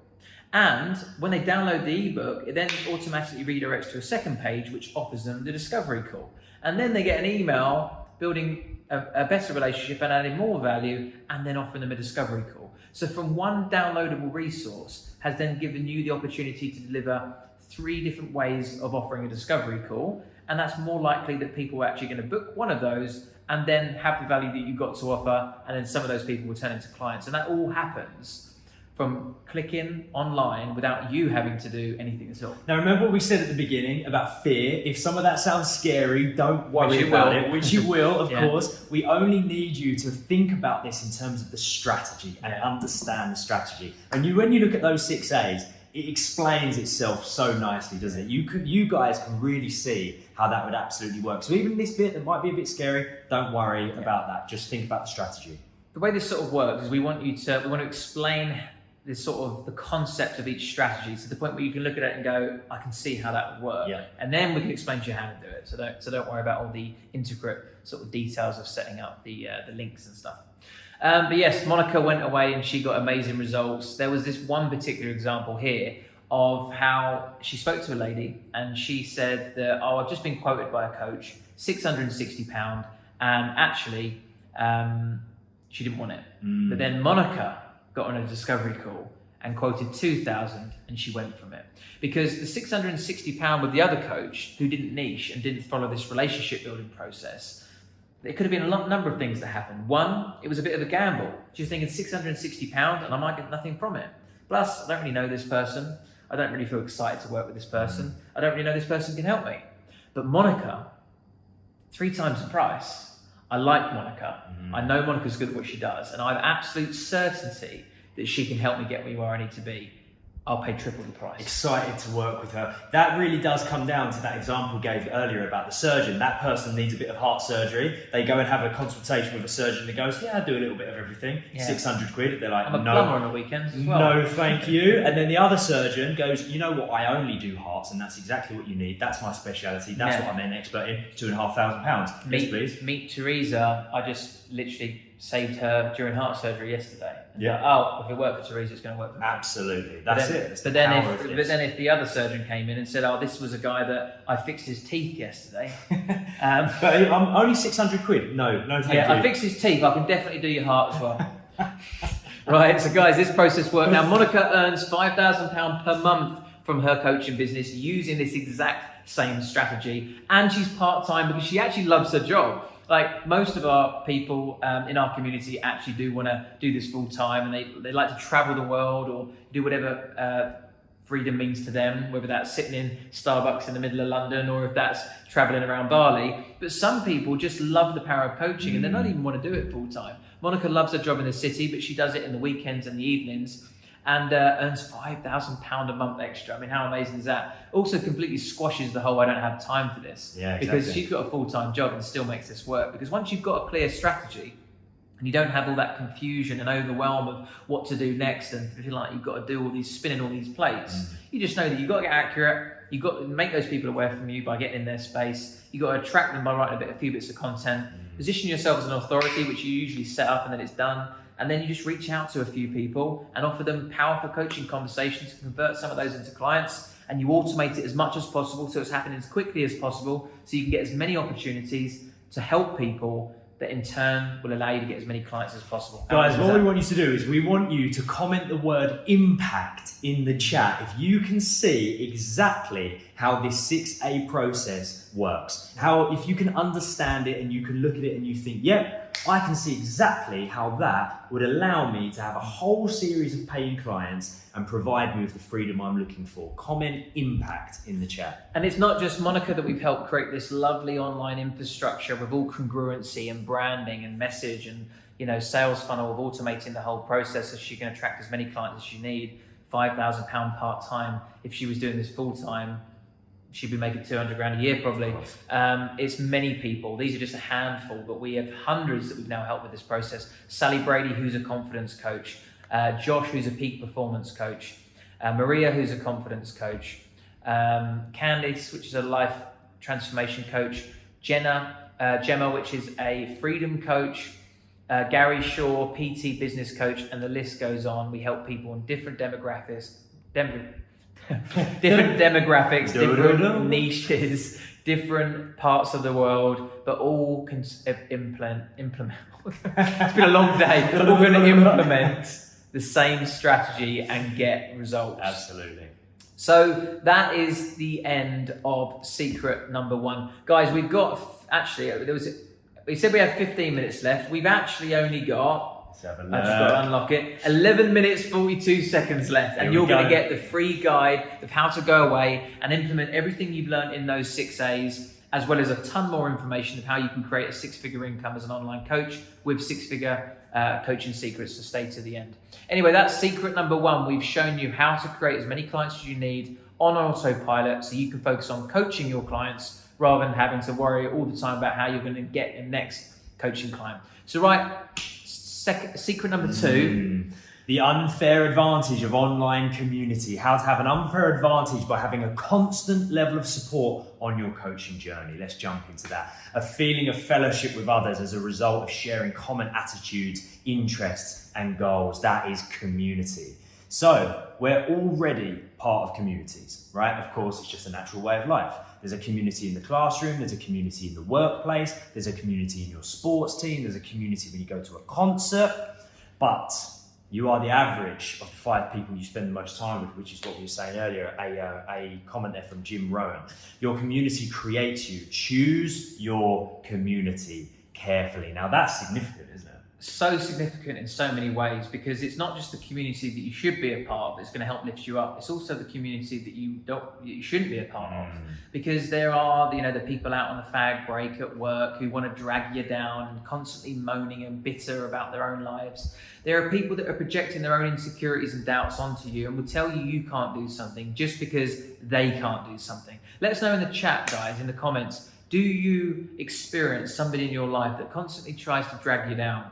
And when they download the ebook, it then automatically redirects to a second page, which offers them the discovery call. And then they get an email building a better relationship and adding more value and then offering them a discovery call. So from one downloadable resource has then given you the opportunity to deliver 3 different ways of offering a discovery call, and that's more likely that people are actually going to book one of those and then have the value that you've got to offer, and then some of those people will turn into clients. And that all happens from clicking online without you having to do anything at all. Now, remember what we said at the beginning about fear? If some of that sounds scary, don't worry about it, which you will, of course. We only need you to think about this in terms of the strategy and understand the strategy. And when you look at those 6 A's, it explains itself so nicely, doesn't it? You guys can really see how that would absolutely work. So even this bit that might be a bit scary, don't worry about that. Just think about the strategy. The way this sort of works is we want to explain this sort of the concept of each strategy to the point where you can look at it and go, I can see how that would work. Yeah. And then we can explain to you how to do it. So don't worry about all the intricate sort of details of setting up the links and stuff. But yes, Monica went away and she got amazing results. There was this one particular example here of how she spoke to a lady and she said that, I've just been quoted by a coach, £660, and actually she didn't want it. But then Monica got on a discovery call and quoted 2,000 and she went from it. Because the £660 with the other coach who didn't niche and didn't follow this relationship building process, there could have been a number of things that happened. One, it was a bit of a gamble. She was thinking £660 and I might get nothing from it. Plus, I don't really know this person. I don't really feel excited to work with this person. I don't really know this person can help me. But Monica, 3 times the price. I like Monica. I know Monica's good at what she does, and I have absolute certainty that she can help me get me where I need to be. I'll pay triple the price. Excited to work with her. That really does come down to that example we gave earlier about the surgeon. That person needs a bit of heart surgery. They go and have a consultation with a surgeon that goes, I do a little bit of everything. 600 quid. They're like, I'm a plumber on the weekends as well. No, thank you. And then the other surgeon goes, you know what, I only do hearts and that's exactly what you need. That's my speciality. That's what I'm an expert in. £2,500. Yes, please. Meet Teresa. I just literally saved her during heart surgery yesterday. Yeah. If it worked for Teresa, it's going to work for me. Absolutely. That's it. But then if the other surgeon came in and said, this was a guy that I fixed his teeth yesterday. But I'm only 600 quid. No, thank you. I fixed his teeth. I can definitely do your heart as well. Right, so guys, this process worked. Now, Monica earns £5,000 per month from her coaching business using this exact same strategy. And she's part-time because she actually loves her job. Like most of our people in our community actually do want to do this full time, and they like to travel the world or do whatever freedom means to them, whether that's sitting in Starbucks in the middle of London or if that's traveling around Bali. But some people just love the power of coaching and they don't even want to do it full time. Monica loves her job in the city, but she does it in the weekends and the evenings, and earns £5,000 a month extra. I mean, how amazing is that? Also completely squashes the whole I don't have time for this. Yeah, exactly. Because she's got a full-time job and still makes this work. Because once you've got a clear strategy and you don't have all that confusion and overwhelm of what to do next and feel like you've got to do all these, spinning all these plates, you just know that you've got to get accurate. You've got to make those people aware from you by getting in their space. You've got to attract them by writing a few bits of content. Position yourself as an authority, which you usually set up and then it's done. And then you just reach out to a few people and offer them powerful coaching conversations to convert some of those into clients. And you automate it as much as possible so it's happening as quickly as possible so you can get as many opportunities to help people that in turn will allow you to get as many clients as possible. Guys, what we want you to do is we want you to comment the word impact in the chat if you can see exactly how this 6A process works. How, if you can understand it and you can look at it and you think, yep, I can see exactly how that would allow me to have a whole series of paying clients and provide me with the freedom I'm looking for. Comment impact in the chat. And it's not just Monica that we've helped create this lovely online infrastructure with all congruency and branding and message and sales funnel of automating the whole process so she can attract as many clients as she need. £5,000 part-time. If she was doing this full-time, she'd be making 200 grand a year probably. It's many people. These are just a handful, but we have hundreds that we've now helped with this process. Sally Brady, who's a confidence coach. Josh, who's a peak performance coach. Maria, who's a confidence coach. Candice, which is a life transformation coach. Gemma, which is a freedom coach. Gary Shaw, PT business coach, and the list goes on. We help people in different demographics, different niches, different parts of the world, but all can implement. It's been a long day. We're going to implement the same strategy and get results. Absolutely. So that is the end of secret number 1. Guys, we've got, actually, we said we had 15 minutes left. We've actually only got, I've just got to unlock it, 11 minutes, 42 seconds left. And you're going to get the free guide of how to go away and implement everything you've learned in those 6 A's, as well as a ton more information of how you can create a 6-figure income as an online coach with 6-figure coaching secrets to stay to the end. Anyway, that's secret number 1. We've shown you how to create as many clients as you need on autopilot so you can focus on coaching your clients rather than having to worry all the time about how you're going to get the next coaching client. So secret number 2. The unfair advantage of online community. How to have an unfair advantage by having a constant level of support on your coaching journey. Let's jump into that. A feeling of fellowship with others as a result of sharing common attitudes, interests, and goals. That is community. So we're already part of communities, right? Of course, it's just a natural way of life. There's a community in the classroom, there's a community in the workplace, there's a community in your sports team, there's a community when you go to a concert, but you are the average of the 5 people you spend the most time with, which is what we were saying earlier, a comment there from Jim Rohn. Your community creates you. Choose your community carefully. Now that's significant, isn't it? So significant in so many ways, because it's not just the community that you should be a part of that's going to help lift you up. It's also the community that you shouldn't be a part of, because there are the people out on the fag break at work who want to drag you down and constantly moaning and bitter about their own lives. There are people that are projecting their own insecurities and doubts onto you and will tell you can't do something just because they can't do something. Let us know in the chat, guys, in the comments. Do you experience somebody in your life that constantly tries to drag you down?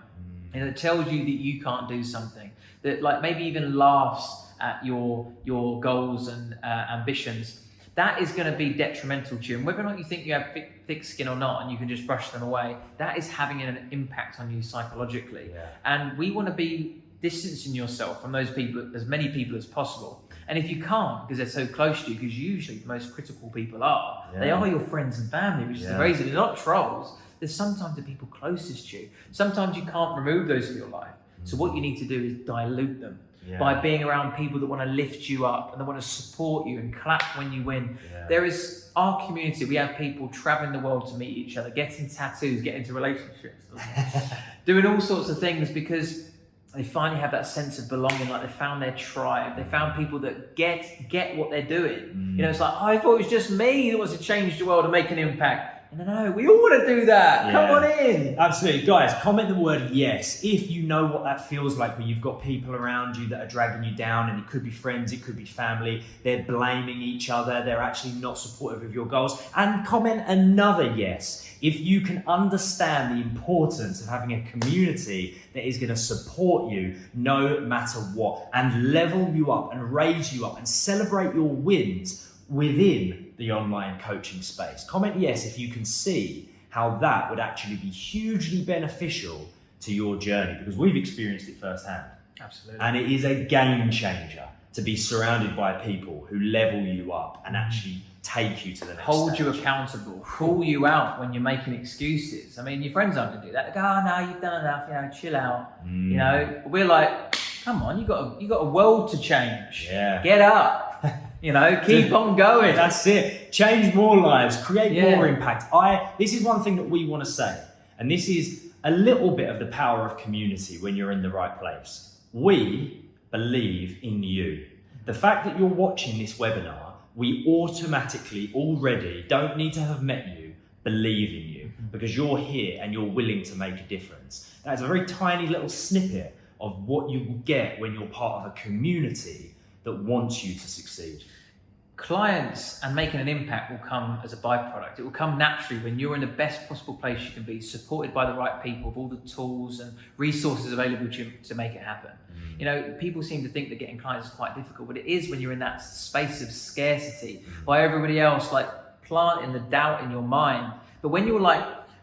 And it tells you that you can't do something, that maybe even laughs at your goals and ambitions. That is going to be detrimental to you. And whether or not you think you have thick skin or not, and you can just brush them away, that is having an impact on you psychologically. Yeah. And we want to be distancing yourself from those people, as many people as possible. And if you can't, because they're so close to you, because usually the most critical people are, they are your friends and family, which is the reason they're not trolls. There's sometimes the people closest to you. Sometimes you can't remove those from your life. So what you need to do is dilute them by being around people that want to lift you up and that want to support you and clap when you win. There is our community. We have people traveling the world to meet each other, getting tattoos, getting into relationships, doing all sorts of things because they finally have that sense of belonging, like they found their tribe. They found people that get what they're doing. It's like, I thought it was just me that wants to change the world and make an impact. No, we all want to do that. Come on in. Absolutely. Guys, comment the word yes if you know what that feels like when you've got people around you that are dragging you down, and it could be friends, it could be family. They're blaming each other. They're actually not supportive of your goals. And comment another yes if you can understand the importance of having a community that is going to support you no matter what and level you up and raise you up and celebrate your wins within the online coaching space. Comment yes if you can see how that would actually be hugely beneficial to your journey, because we've experienced it firsthand. Absolutely. And it is a game changer to be surrounded by people who level you up and actually take you to the next Hold stage. you accountable, call you out when you're making excuses. I mean, your friends aren't going to do that. They go, oh no, you've done enough, chill out. But we're like, come on, you got a world to change. Get up. Keep on going. That's it. Change more lives, create more impact. This is one thing that we want to say, and this is a little bit of the power of community when you're in the right place. We believe in you. The fact that you're watching this webinar, we automatically already don't need to have met you, believe in you, because you're here and you're willing to make a difference. That's a very tiny little snippet of what you will get when you're part of a community that wants you to succeed. Clients and making an impact will come as a byproduct. It will come naturally when you're in the best possible place you can be, supported by the right people, with all the tools and resources available to make it happen. People seem to think that getting clients is quite difficult, but it is when you're in that space of scarcity by everybody else, planting the doubt in your mind. But when you're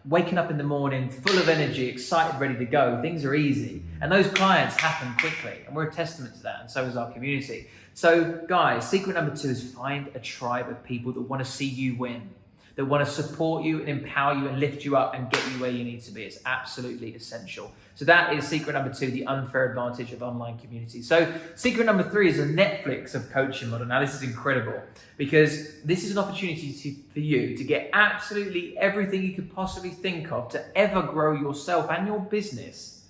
waking up in the morning full of energy, excited, ready to go, things are easy. And those clients happen quickly. And we're a testament to that. And so is our community. So guys, secret number 2 is find a tribe of people that want to see you win. that want to support you and empower you and lift you up and get you where you need to be. It's absolutely essential. So that is secret number 2, the unfair advantage of online community. So secret number 3 is a Netflix of coaching model. Now this is incredible because this is an opportunity for you to get absolutely everything you could possibly think of to ever grow yourself and your business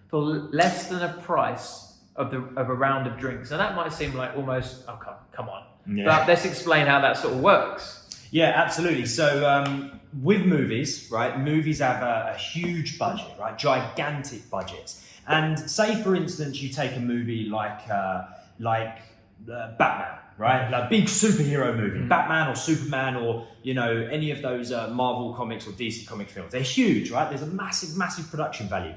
for less than a price of a round of drinks. Now that might seem like almost, oh come on. Yeah. But let's explain how that sort of works. Yeah, absolutely. So with movies, right, movies have a huge budget, right, gigantic budgets. And say, for instance, you take a movie like Batman, right, like big superhero movie, Batman or Superman or, you know, any of those Marvel comics or DC comic films. They're huge, right? There's a massive production value.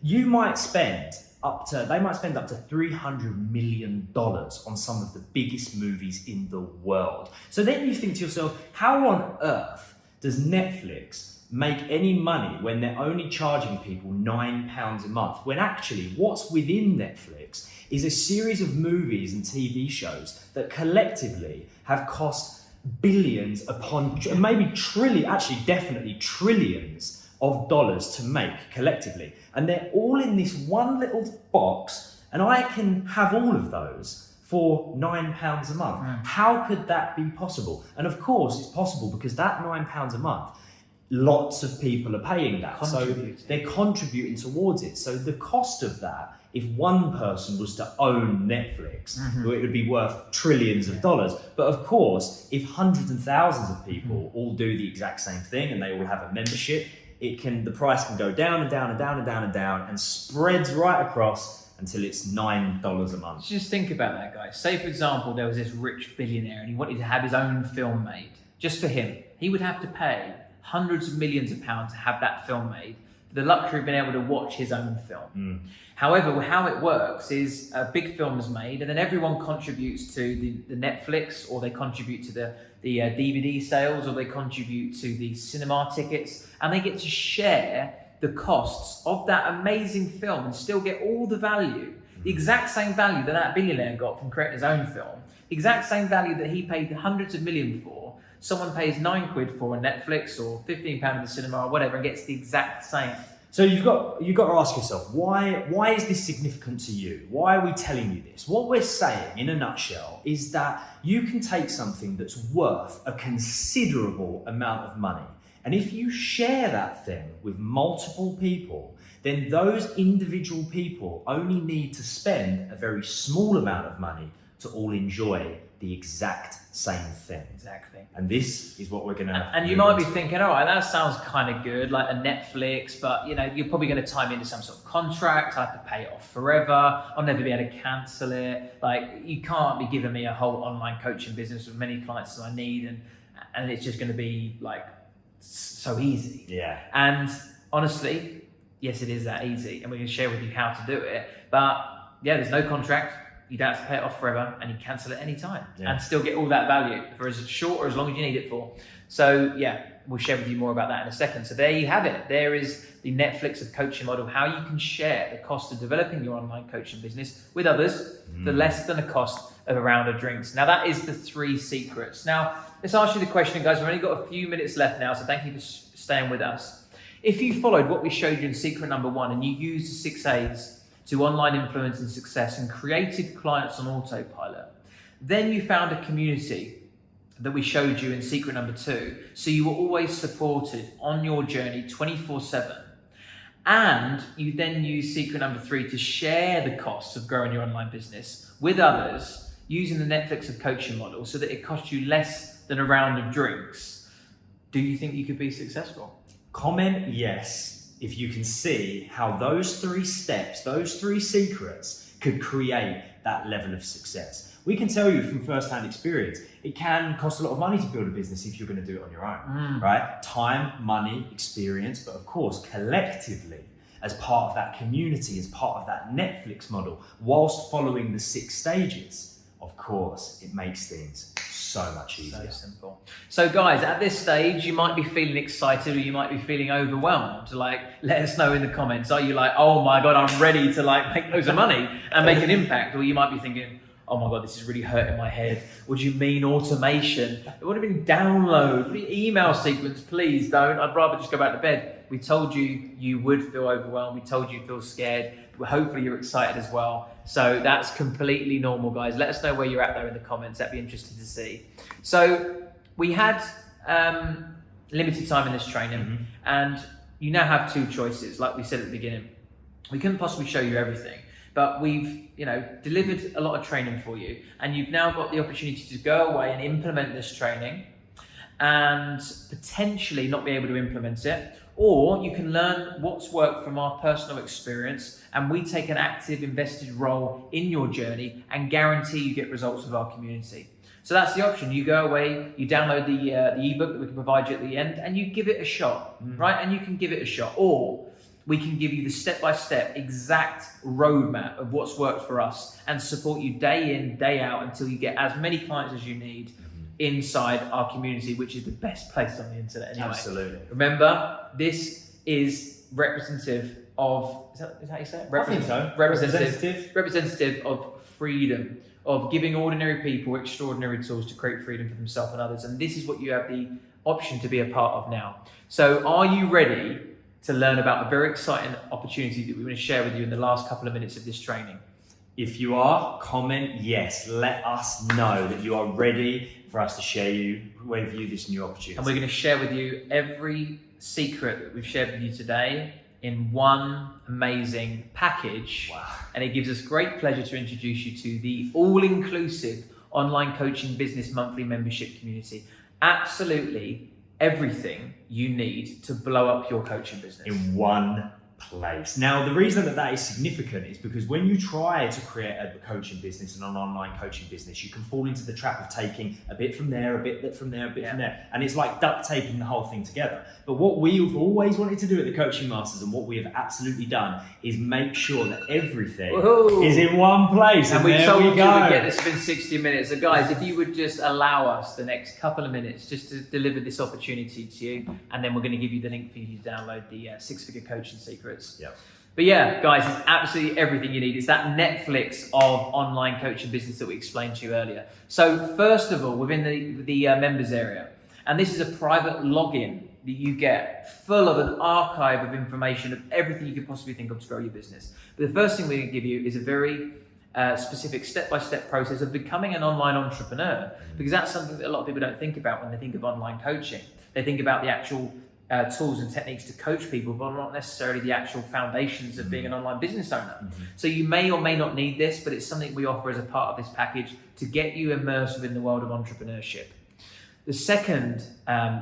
They might spend up to $300 million on some of the biggest movies in the world. So then you think to yourself, how on earth does Netflix make any money when they're only charging people £9 a month? When actually what's within Netflix is a series of movies and TV shows that collectively have cost billions upon, maybe definitely trillions of dollars to make collectively. And they're all in this one little box, and I can have all of those for £9 a month. How could that be possible? And of course it's possible because that £9 a month, lots of people are paying that. So they're contributing towards it. So the cost of that, if one person was to own Netflix, it would be worth trillions of dollars. But of course, if hundreds and thousands of people all do the exact same thing and they all have a membership, the price can go down and down and down and down and down and spreads right across until it's $9 a month. Just think about that, guys. Say, for example, there was this rich billionaire and he wanted to have his own film made just for him. He would have to pay hundreds of millions of pounds to have that film made, for the luxury of being able to watch his own film. However, how it works is a big film is made and then everyone contributes to the Netflix, or they contribute to the DVD sales, or they contribute to the cinema tickets, and they get to share the costs of that amazing film and still get all the value, the exact same value that billionaire got from creating his own film, the exact same value that he paid hundreds of millions for. Someone pays £9 for a Netflix or £15 at the cinema or whatever and gets the exact same. So you've got to ask yourself, why is this significant to you? Why are we telling you this? What we're saying in a nutshell is that you can take something that's worth a considerable amount of money, and if you share that thing with multiple people, then those individual people only need to spend a very small amount of money to all enjoy the exact same thing. Exactly. And this is what we're going to... And you might be thinking, all right, that sounds kind of good, like a Netflix, but you're probably going to tie me into some sort of contract. I have to pay it off forever. I'll never be able to cancel it. Like, you can't be giving me a whole online coaching business with many clients as I need, and it's just going to be like so easy. Yeah. And honestly, yes, it is that easy, and we're going to share with you how to do it. But yeah, there's no contract. You don't have to pay it off forever, and you cancel it anytime and still get all that value for as short or as long as you need it for. So yeah, we'll share with you more about that in a second. So there you have it. There is the Netflix of coaching model, how you can share the cost of developing your online coaching business with others for less than the cost of a round of drinks. Now that is the 3 secrets. Now let's ask you the question, guys. We've only got a few minutes left now, so thank you for staying with us. If you followed what we showed you in secret number 1 and you used the 6 A's to online influence and success and created clients on autopilot, then you found a community that we showed you in secret number 2, so you were always supported on your journey 24/7, and you then use secret number 3 to share the costs of growing your online business with others using the Netflix of coaching model so that it costs you less than a round of drinks. Do you think you could be successful? Comment yes if you can see how those 3 steps, those 3 secrets could create that level of success. We can tell you from first-hand experience, it can cost a lot of money to build a business if you're going to do it on your own, right? Time, money, experience, but of course, collectively, as part of that community, as part of that Netflix model, whilst following the 6 stages, of course, it makes things so much easier. So simple. So guys, at this stage, you might be feeling excited or you might be feeling overwhelmed. Like, let us know in the comments. Are you like, oh my God, I'm ready to like make loads of money and make an impact? Or you might be thinking, oh my God, this is really hurting my head. What do you mean automation? It would have been download, email sequence, please don't. I'd rather just go back to bed. We told you you would feel overwhelmed. We told you you'd feel scared. Hopefully you're excited as well. So that's completely normal, guys. Let us know where you're at there in the comments. That'd be interesting to see. So we had limited time in this training, and you now have two choices. Like we said at the beginning, we couldn't possibly show you everything, but we've delivered a lot of training for you, and you've now got the opportunity to go away and implement this training and potentially not be able to implement it, or you can learn what's worked from our personal experience, and we take an active, invested role in your journey and guarantee you get results with our community. So that's the option. You go away, you download the ebook that we can provide you at the end, and you give it a shot, right? And you can give it a shot, or we can give you the step-by-step exact roadmap of what's worked for us and support you day in, day out until you get as many clients as you need inside our community, which is the best place on the internet anyway. Absolutely. Remember, this is representative of, is that how you say it? I think so. Representative of freedom, of giving ordinary people extraordinary tools to create freedom for themselves and others. And this is what you have the option to be a part of now. So are you ready to learn about a very exciting opportunity that we're going to share with you in the last couple of minutes of this training? If you are, comment yes. Let us know that you are ready for us to share with you this new opportunity. And we're going to share with you every secret that we've shared with you today in one amazing package. Wow. And it gives us great pleasure to introduce you to the all-inclusive online coaching business monthly membership community. Absolutely everything you need to blow up your coaching business. In one place. Now, the reason that is significant is because when you try to create a coaching business and an online coaching business, you can fall into the trap of taking a bit from there, a bit from there, a bit from there. And it's like duct taping the whole thing together. But what we've always wanted to do at the Coaching Masters, and what we have absolutely done, is make sure that everything is in one place. And we told you we'd get this within 60 minutes. So guys, if you would just allow us the next couple of minutes just to deliver this opportunity to you, and then we're going to give you the link for you to download the six-figure coaching secrets. Yep. But yeah, guys, it's absolutely everything you need. It's that Netflix of online coaching business that we explained to you earlier. So first of all, within the members area, and this is a private login that you get full of an archive of information of everything you could possibly think of to grow your business. But the first thing we're going to give you is a very specific step-by-step process of becoming an online entrepreneur, because that's something that a lot of people don't think about when they think of online coaching. They think about the actual tools and techniques to coach people, but not necessarily the actual foundations of being an online business owner. So you may or may not need this, but it's something we offer as a part of this package to get you immersed within the world of entrepreneurship. The second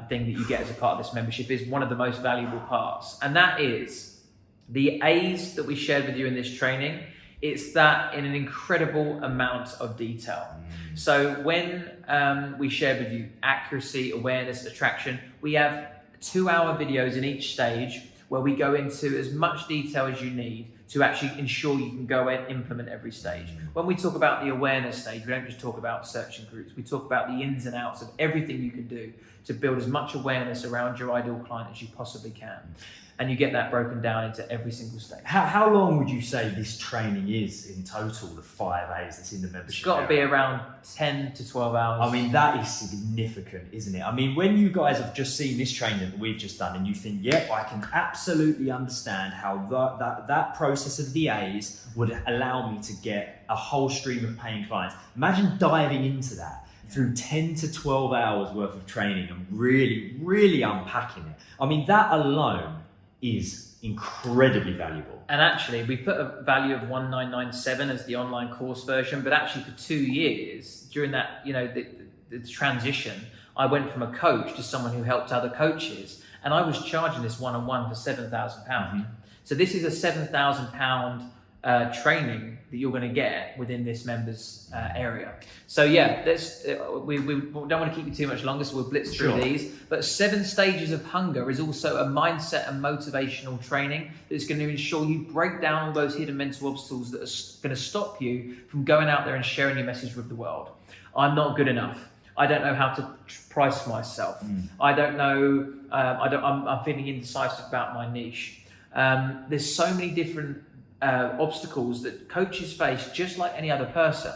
thing that you get as a part of this membership is one of the most valuable parts, and that is the A's that we shared with you in this training. It's that in an incredible amount of detail. So when we shared with you accuracy, awareness, attraction, we have 2-hour videos in each stage where we go into as much detail as you need to actually ensure you can go and implement every stage. When we talk about the awareness stage, we don't just talk about searching groups. We talk about the ins and outs of everything you can do to build as much awareness around your ideal client as you possibly can. And you get that broken down into every single stage. How long would you say this training is in total, the 5 A's that's in the membership? It's got to be around 10 to 12 hours. I mean, that is significant, isn't it? I mean, when you guys have just seen this training that we've just done and you think, yep, I can absolutely understand how that process of the A's would allow me to get a whole stream of paying clients. Imagine diving into that through 10 to 12 hours worth of training and really, really unpacking it. I mean, that alone is incredibly valuable. And actually, we put a value of 1997 as the online course version, but actually for 2 years, during that, the transition, I went from a coach to someone who helped other coaches, and I was charging this one-on-one for £7,000. So this is a £7,000 training that you're going to get within this members area. So yeah, we don't want to keep you too much longer, so we'll blitz through these. But 7 Stages of Hunger is also a mindset and motivational training that's going to ensure you break down all those hidden mental obstacles that are going to stop you from going out there and sharing your message with the world. I'm not good enough. I don't know how to price myself. I don't know. I'm feeling indecisive about my niche. There's so many different obstacles that coaches face, just like any other person,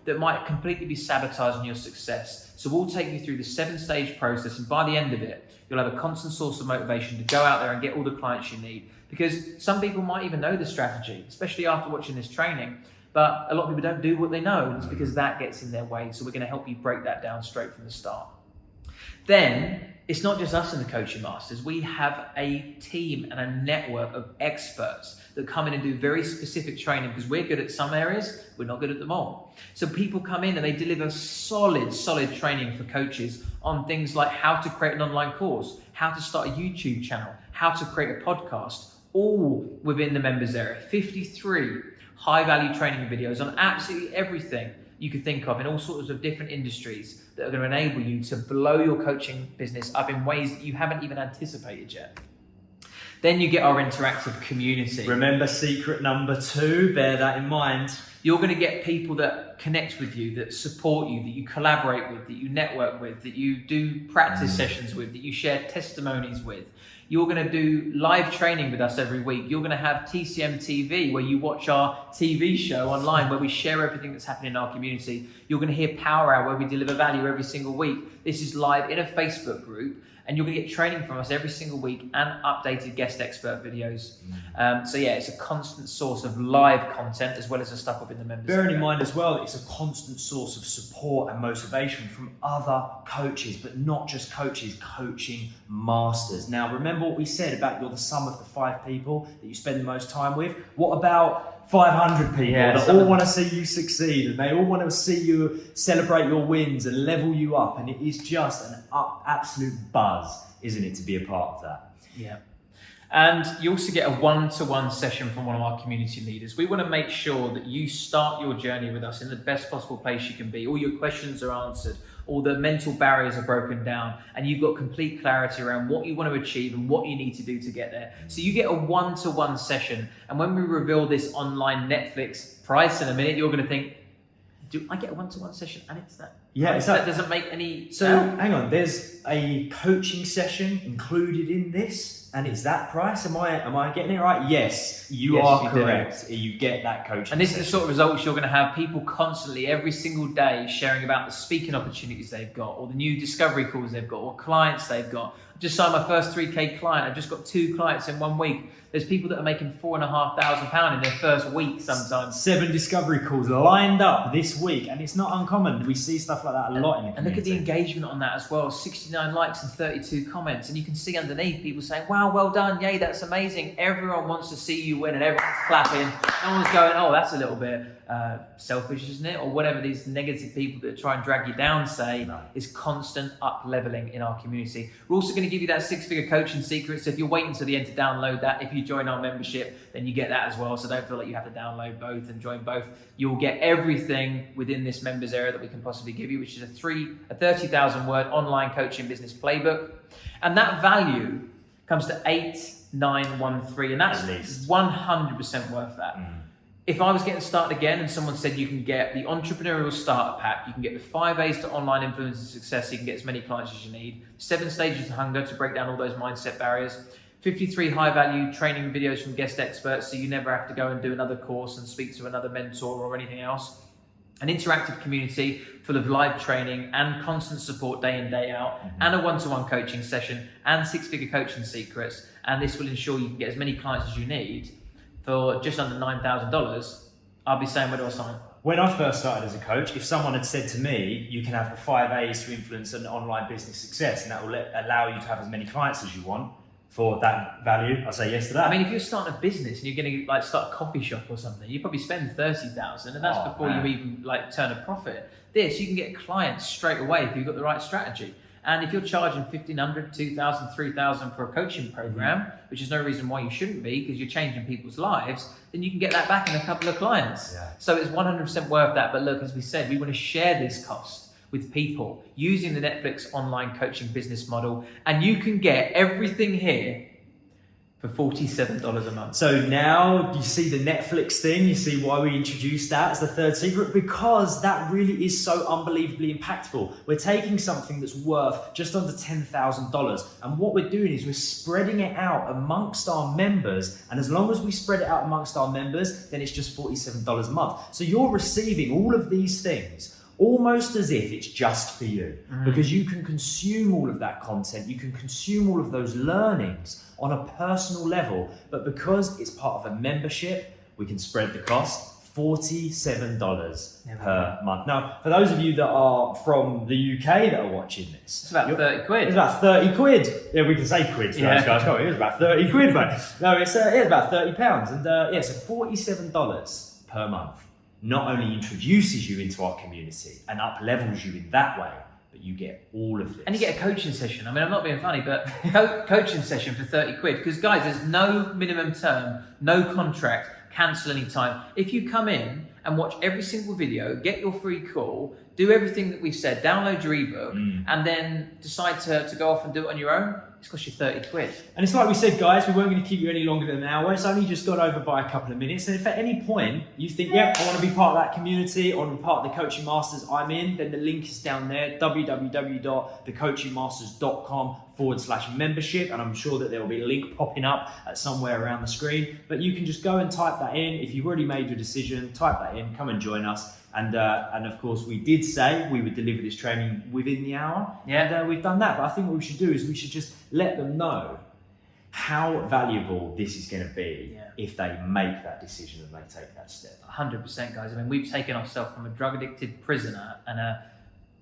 that might completely be sabotaging your success. So we'll take you through the 7-stage process, and by the end of it, you'll have a constant source of motivation to go out there and get all the clients you need. Because some people might even know the strategy, especially after watching this training, but a lot of people don't do what they know, and it's because that gets in their way. So we're going to help you break that down straight from the start. Then, it's not just us in the Coaching Masters. We have a team and a network of experts that come in and do very specific training, because we're good at some areas, we're not good at them all. So people come in and they deliver solid training for coaches on things like how to create an online course, how to start a YouTube channel, how to create a podcast, all within the members area. 53 high-value training videos on absolutely everything you could think of in all sorts of different industries that are going to enable you to blow your coaching business up in ways that you haven't even anticipated yet. Then you get our interactive community. Remember secret number 2, bear that in mind. You're going to get people that connect with you, that support you, that you collaborate with, that you network with, that you do practice sessions with, that you share testimonies with. You're going to do live training with us every week. You're going to have TCM TV, where you watch our TV show online, where we share everything that's happening in our community. You're going to hear Power Hour, where we deliver value every single week. This is live in a Facebook group, and you're going to get training from us every single week and updated guest expert videos. So yeah, it's a constant source of live content as well as the stuff up in the members. Bearing in mind as well, it's a constant source of support and motivation from other coaches, but not just coaches, coaching masters. Now, remember what we said about you're the sum of the 5 people that you spend the most time with? What about 500 people that all want to see you succeed, and they all want to see you celebrate your wins and level you up? And it is just an absolute buzz, isn't it, to be a part of that? Yeah. And you also get a one-to-one session from one of our community leaders. We want to make sure that you start your journey with us in the best possible place you can be. All your questions are answered, all the mental barriers are broken down, and you've got complete clarity around what you want to achieve and what you need to do to get there. So you get a one-to-one session. And when we reveal this online Netflix price in a minute, you're going to think, do I get a one-to-one session and it's that? Yeah, that doesn't make any So hang on, there's a coaching session included in this, and it's that price. Am I getting it right? Yes, you are correct. You get that coaching. And this is the sort of results you're going to have. People constantly, every single day, sharing about the speaking opportunities they've got, or the new discovery calls they've got, or clients they've got. I just signed my first 3K client. I've just got 2 clients in 1 week. There's people that are making £4,500 in their first week sometimes. 7 discovery calls lined up this week, and it's not uncommon. We see stuff like that a lot in the community. And look at the engagement on that as well. 69 likes and 32 comments. And you can see underneath people saying, wow, well done. Yay, that's amazing. Everyone wants to see you win, and everyone's clapping. No one's going, oh, that's a little bit selfish, isn't it? Or whatever these negative people that try and drag you down say. Is constant up leveling in our community. We're also going to give you that 6-figure coaching secret. So if you're waiting till the end to download that, if you join our membership, then you get that as well. So don't feel like you have to download both and join both. You'll get everything within this members area that we can possibly give you, which is a 30,000 word online coaching business playbook. And that value comes to 8,913, and that's 100% worth that. If I was getting started again and someone said you can get the entrepreneurial starter pack, you can get the 5 A's to online influence and success, so you can get as many clients as you need, 7 stages to hunger to break down all those mindset barriers, 53 high value training videos from guest experts, so you never have to go and do another course and speak to another mentor or anything else, an interactive community full of live training and constant support day in, day out, and a one-to-one coaching session and 6-figure coaching secrets. And this will ensure you can get as many clients as you need for just under $9,000. I'll be saying, where do I sign? When I first started as a coach, if someone had said to me, you can have the 5 A's to influence an online business success, and that will allow you to have as many clients as you want for that value, I'll say yes to that. I mean, if you're starting a business and you're going to like start a coffee shop or something, you probably spend 30,000, and that's before you even like turn a profit. This, you can get clients straight away if you've got the right strategy. And if you're charging 1,500, 2,000, 3,000 for a coaching program, which is no reason why you shouldn't be, because you're changing people's lives, then you can get that back in a couple of clients. So it's 100% worth that. But look, as we said, we want to share this cost with people using the Netflix online coaching business model. And you can get everything here for for $47 a month. So now you see the Netflix thing, you see why we introduced that as the third secret, because that really is so unbelievably impactful. We're taking something that's worth just under $10,000, and what we're doing is we're spreading it out amongst our members, and as long as we spread it out amongst our members, then it's just $47 a month. So you're receiving all of these things almost as if it's just for you, because you can consume all of that content, you can consume all of those learnings on a personal level, but because it's part of a membership, we can spread the cost. $47 per month. Now, for those of you that are from the UK that are watching this, it's about 30 quid. It's about 30 quid. Yeah, we can say quid to those guys. Oh, it was about 30 quid, mate. No, it's about £30. And so $47 per month not only introduces you into our community and up levels you in that way, but you get all of this. And you get a coaching session. I mean, I'm not being funny, but coaching session for 30 quid. Because guys, there's no minimum term, no contract, cancel anytime. If you come in and watch every single video, get your free call, do everything that we've said, download your ebook, and then decide to go off and do it on your own, it's cost you 30 quid. And it's like we said, guys, we weren't going to keep you any longer than an hour. It's only just gone over by a couple of minutes. And if at any point you think, yep, I want to be part of that community, I want to be part of the Coaching Masters I'm in, then the link is down there, www.thecoachingmasters.com/membership. And I'm sure that there will be a link popping up at somewhere around the screen. But you can just go and type that in. If you've already made your decision, type that in, come and join us. And of course, we did say we would deliver this training within the hour. Yeah. And we've done that. But I think what we should do is we should just let them know how valuable this is going to be if they make that decision and they take that step. 100%, guys. I mean, we've taken ourselves from a drug-addicted prisoner and a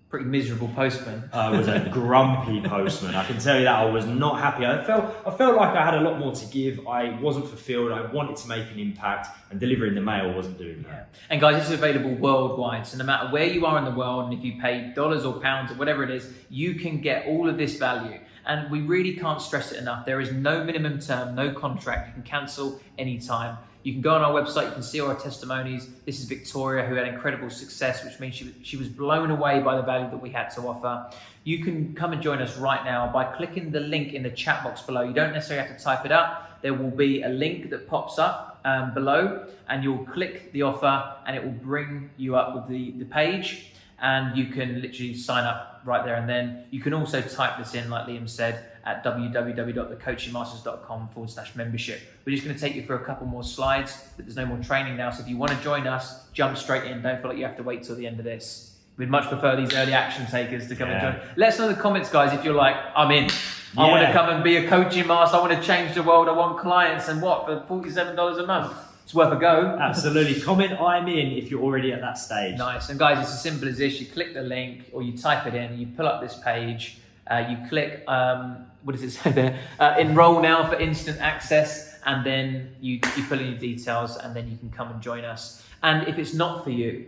pretty miserable postman. I was a grumpy postman. I can tell you that. I was not happy. I felt like I had a lot more to give. I wasn't fulfilled. I wanted to make an impact, and delivering the mail wasn't doing that. Yeah. And guys, this is available worldwide. So no matter where you are in the world, and if you pay dollars or pounds or whatever it is, you can get all of this value. And we really can't stress it enough. There is no minimum term, no contract. You can cancel anytime. You can go on our website, you can see our testimonies. This is Victoria, who had incredible success, which means she was blown away by the value that we had to offer. You can come and join us right now by clicking the link in the chat box below. You don't necessarily have to type it up. There will be a link that pops up below, and you'll click the offer and it will bring you up with the page, and you can literally sign up right there and then. You can also type this in, like Liam said, at www.thecoachingmasters.com/membership. We're just going to take you through a couple more slides, but there's no more training now. So if you want to join us, jump straight in. Don't feel like you have to wait till the end of this. We'd much prefer these early action takers to come and join. Let us know in the comments, guys, if you're like, I'm in. I want to come and be a coaching master. I want to change the world. I want clients, and what, for $47 a month? It's worth a go. Absolutely. Comment I'm in if you're already at that stage. Nice. And guys, it's as simple as this. You click the link or you type it in and you pull up this page. You click, what does it say there? Enroll now for instant access, and then you put in your details, and then you can come and join us. And if it's not for you,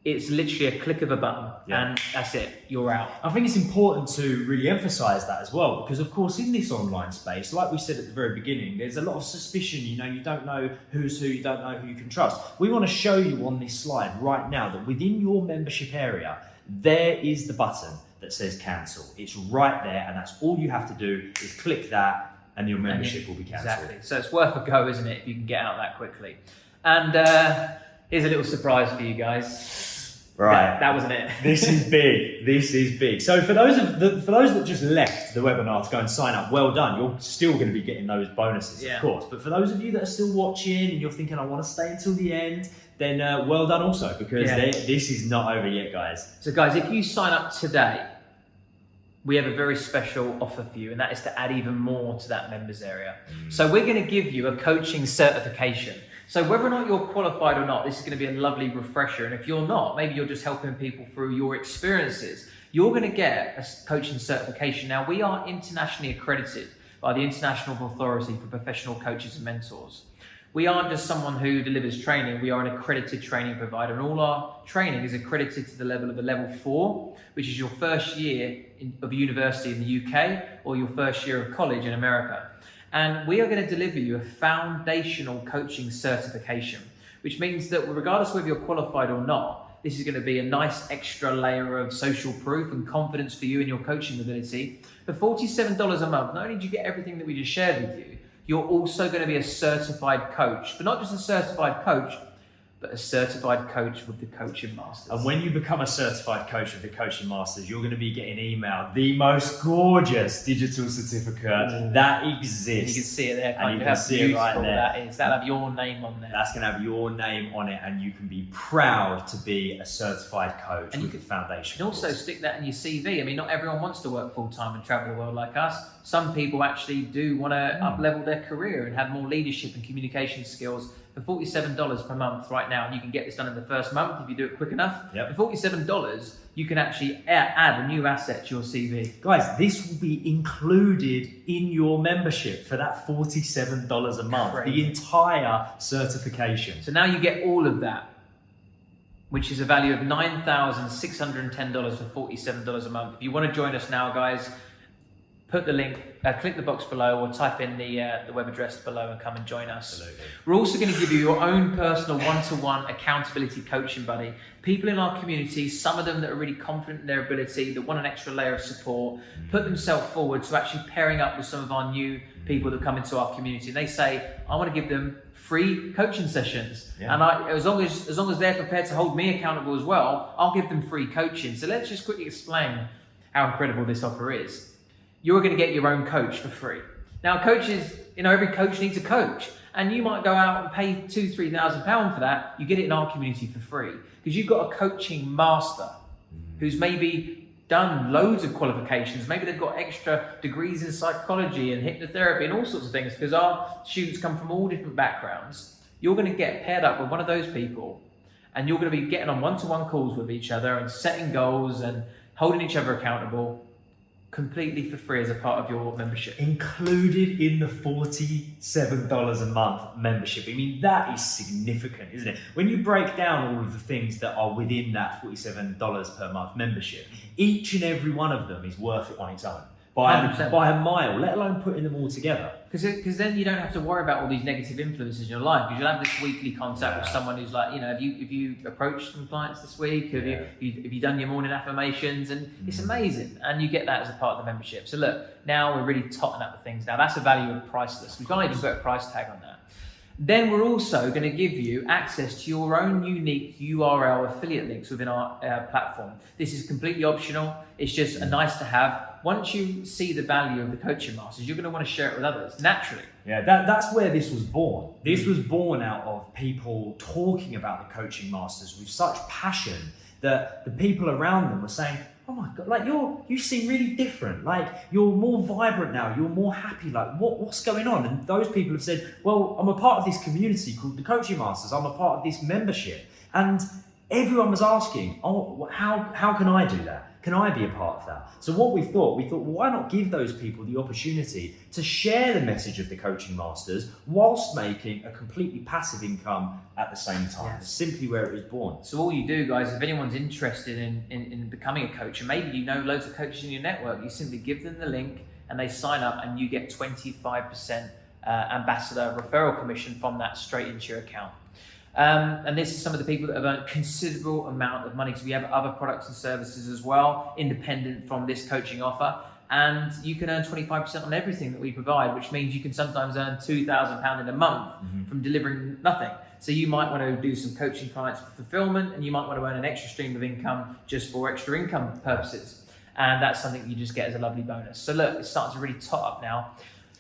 it's literally a click of a button, and that's it. You're out. I think it's important to really emphasize that as well, because of course in this online space, like we said at the very beginning, there's a lot of suspicion. You don't know who's who, you don't know who you can trust. We want to show you on this slide right now that within your membership area, there is the button that says cancel. It's right there, and that's all you have to do is click that, and your membership will be cancelled. Exactly. So it's worth a go, isn't it, if you can get out that quickly. And here's a little surprise for you guys. Right, that wasn't it. This is big. This is big. So for those that just left the webinar to go and sign up, well done. You're still going to be getting those bonuses, of course. But for those of you that are still watching and you're thinking, I want to stay until the end, then well done also, because this is not over yet, guys. So guys, if you sign up today, we have a very special offer for you, and that is to add even more to that members area. So we're going to give you a coaching certification. So whether or not you're qualified or not, this is going to be a lovely refresher. And if you're not, maybe you're just helping people through your experiences, you're going to get a coaching certification. Now, we are internationally accredited by the International Authority for Professional Coaches and Mentors. We aren't just someone who delivers training, we are an accredited training provider, and all our training is accredited to the level of a level 4, which is your first year of university in the UK or your first year of college in America. And we are going to deliver you a foundational coaching certification, which means that regardless of whether you're qualified or not, this is going to be a nice extra layer of social proof and confidence for you in your coaching ability. For $47 a month, not only do you get everything that we just shared with you, you're also going to be a certified coach, but not just a certified coach, but a certified coach with the Coaching Masters. And when you become a certified coach with the Coaching Masters, you're going to be getting emailed the most gorgeous digital certificate that exists. And you can see it there. And you can see it right there. That is. That'll have your name on there. That's going to have your name on it, and you can be proud to be a certified coach with the foundation. You can also stick that in your CV. I mean, not everyone wants to work full time and travel the world like us. Some people actually do want to up-level their career and have more leadership and communication skills. For $47 per month right now, and you can get this done in the first month if you do it quick enough. Yep. For $47, you can actually add a new asset to your CV. Guys, this will be included in your membership for that $47 a month, Crazy. the entire certification. So now you get all of that, which is a value of $9,610 for $47 a month. If you want to join us now, guys, put the link, click the box below, or type in the web address below and come and join us. Absolutely. We're also going to give you your own personal one-to-one accountability coaching buddy. People in our community, some of them that are really confident in their ability, that want an extra layer of support, put themselves forward to actually pairing up with some of our new people that come into our community. And they say, I want to give them free coaching sessions. Yeah. And as long as they're prepared to hold me accountable as well, I'll give them free coaching. So let's just quickly explain how incredible this offer is. You're going to get your own coach for free. Now, coaches, every coach needs a coach, and you might go out and pay £2,000-3,000 for that. You get it in our community for free because you've got a coaching master who's maybe done loads of qualifications. Maybe they've got extra degrees in psychology and hypnotherapy and all sorts of things, because our students come from all different backgrounds. You're going to get paired up with one of those people, and you're going to be getting on one-to-one calls with each other and setting goals and holding each other accountable, completely for free as a part of your membership. Included in the $47 a month membership. I mean, that is significant, isn't it? When you break down all of the things that are within that $47 per month membership, each and every one of them is worth it on its own. By a mile, let alone putting them all together. Because then you don't have to worry about all these negative influences in your life, because you'll have this weekly contact with someone who's like, have you approached some clients this week? Have you done your morning affirmations? And it's amazing. And you get that as a part of the membership. So look, now we're really totting up the things. Now that's a value of priceless. We can't even put a price tag on that. Then we're also going to give you access to your own unique URL affiliate links within our platform. This is completely optional. It's just a nice to have. Once you see the value of the Coaching Masters, you're going to want to share it with others, naturally. Yeah, that's where this was born. This was born out of people talking about the Coaching Masters with such passion that the people around them were saying, oh my God, like you seem really different. Like you're more vibrant now. You're more happy. Like what's going on? And those people have said, well, I'm a part of this community called the Coaching Masters. I'm a part of this membership. And everyone was asking, oh, how can I do that? Can I be a part of that? So what we thought, well, why not give those people the opportunity to share the message of the Coaching Masters whilst making a completely passive income at the same time. It's simply where it was born. So all you do, guys, if anyone's interested in becoming a coach, and maybe you know loads of coaches in your network, you simply give them the link and they sign up, and you get 25% ambassador referral commission from that straight into your account. And this is some of the people that have earned considerable amount of money. So we have other products and services as well, independent from this coaching offer. And you can earn 25% on everything that we provide, which means you can sometimes earn £2,000 in a month from delivering nothing. So you might want to do some coaching clients for fulfillment, and you might want to earn an extra stream of income just for extra income purposes. And that's something you just get as a lovely bonus. So look, it's starting to really tot up now.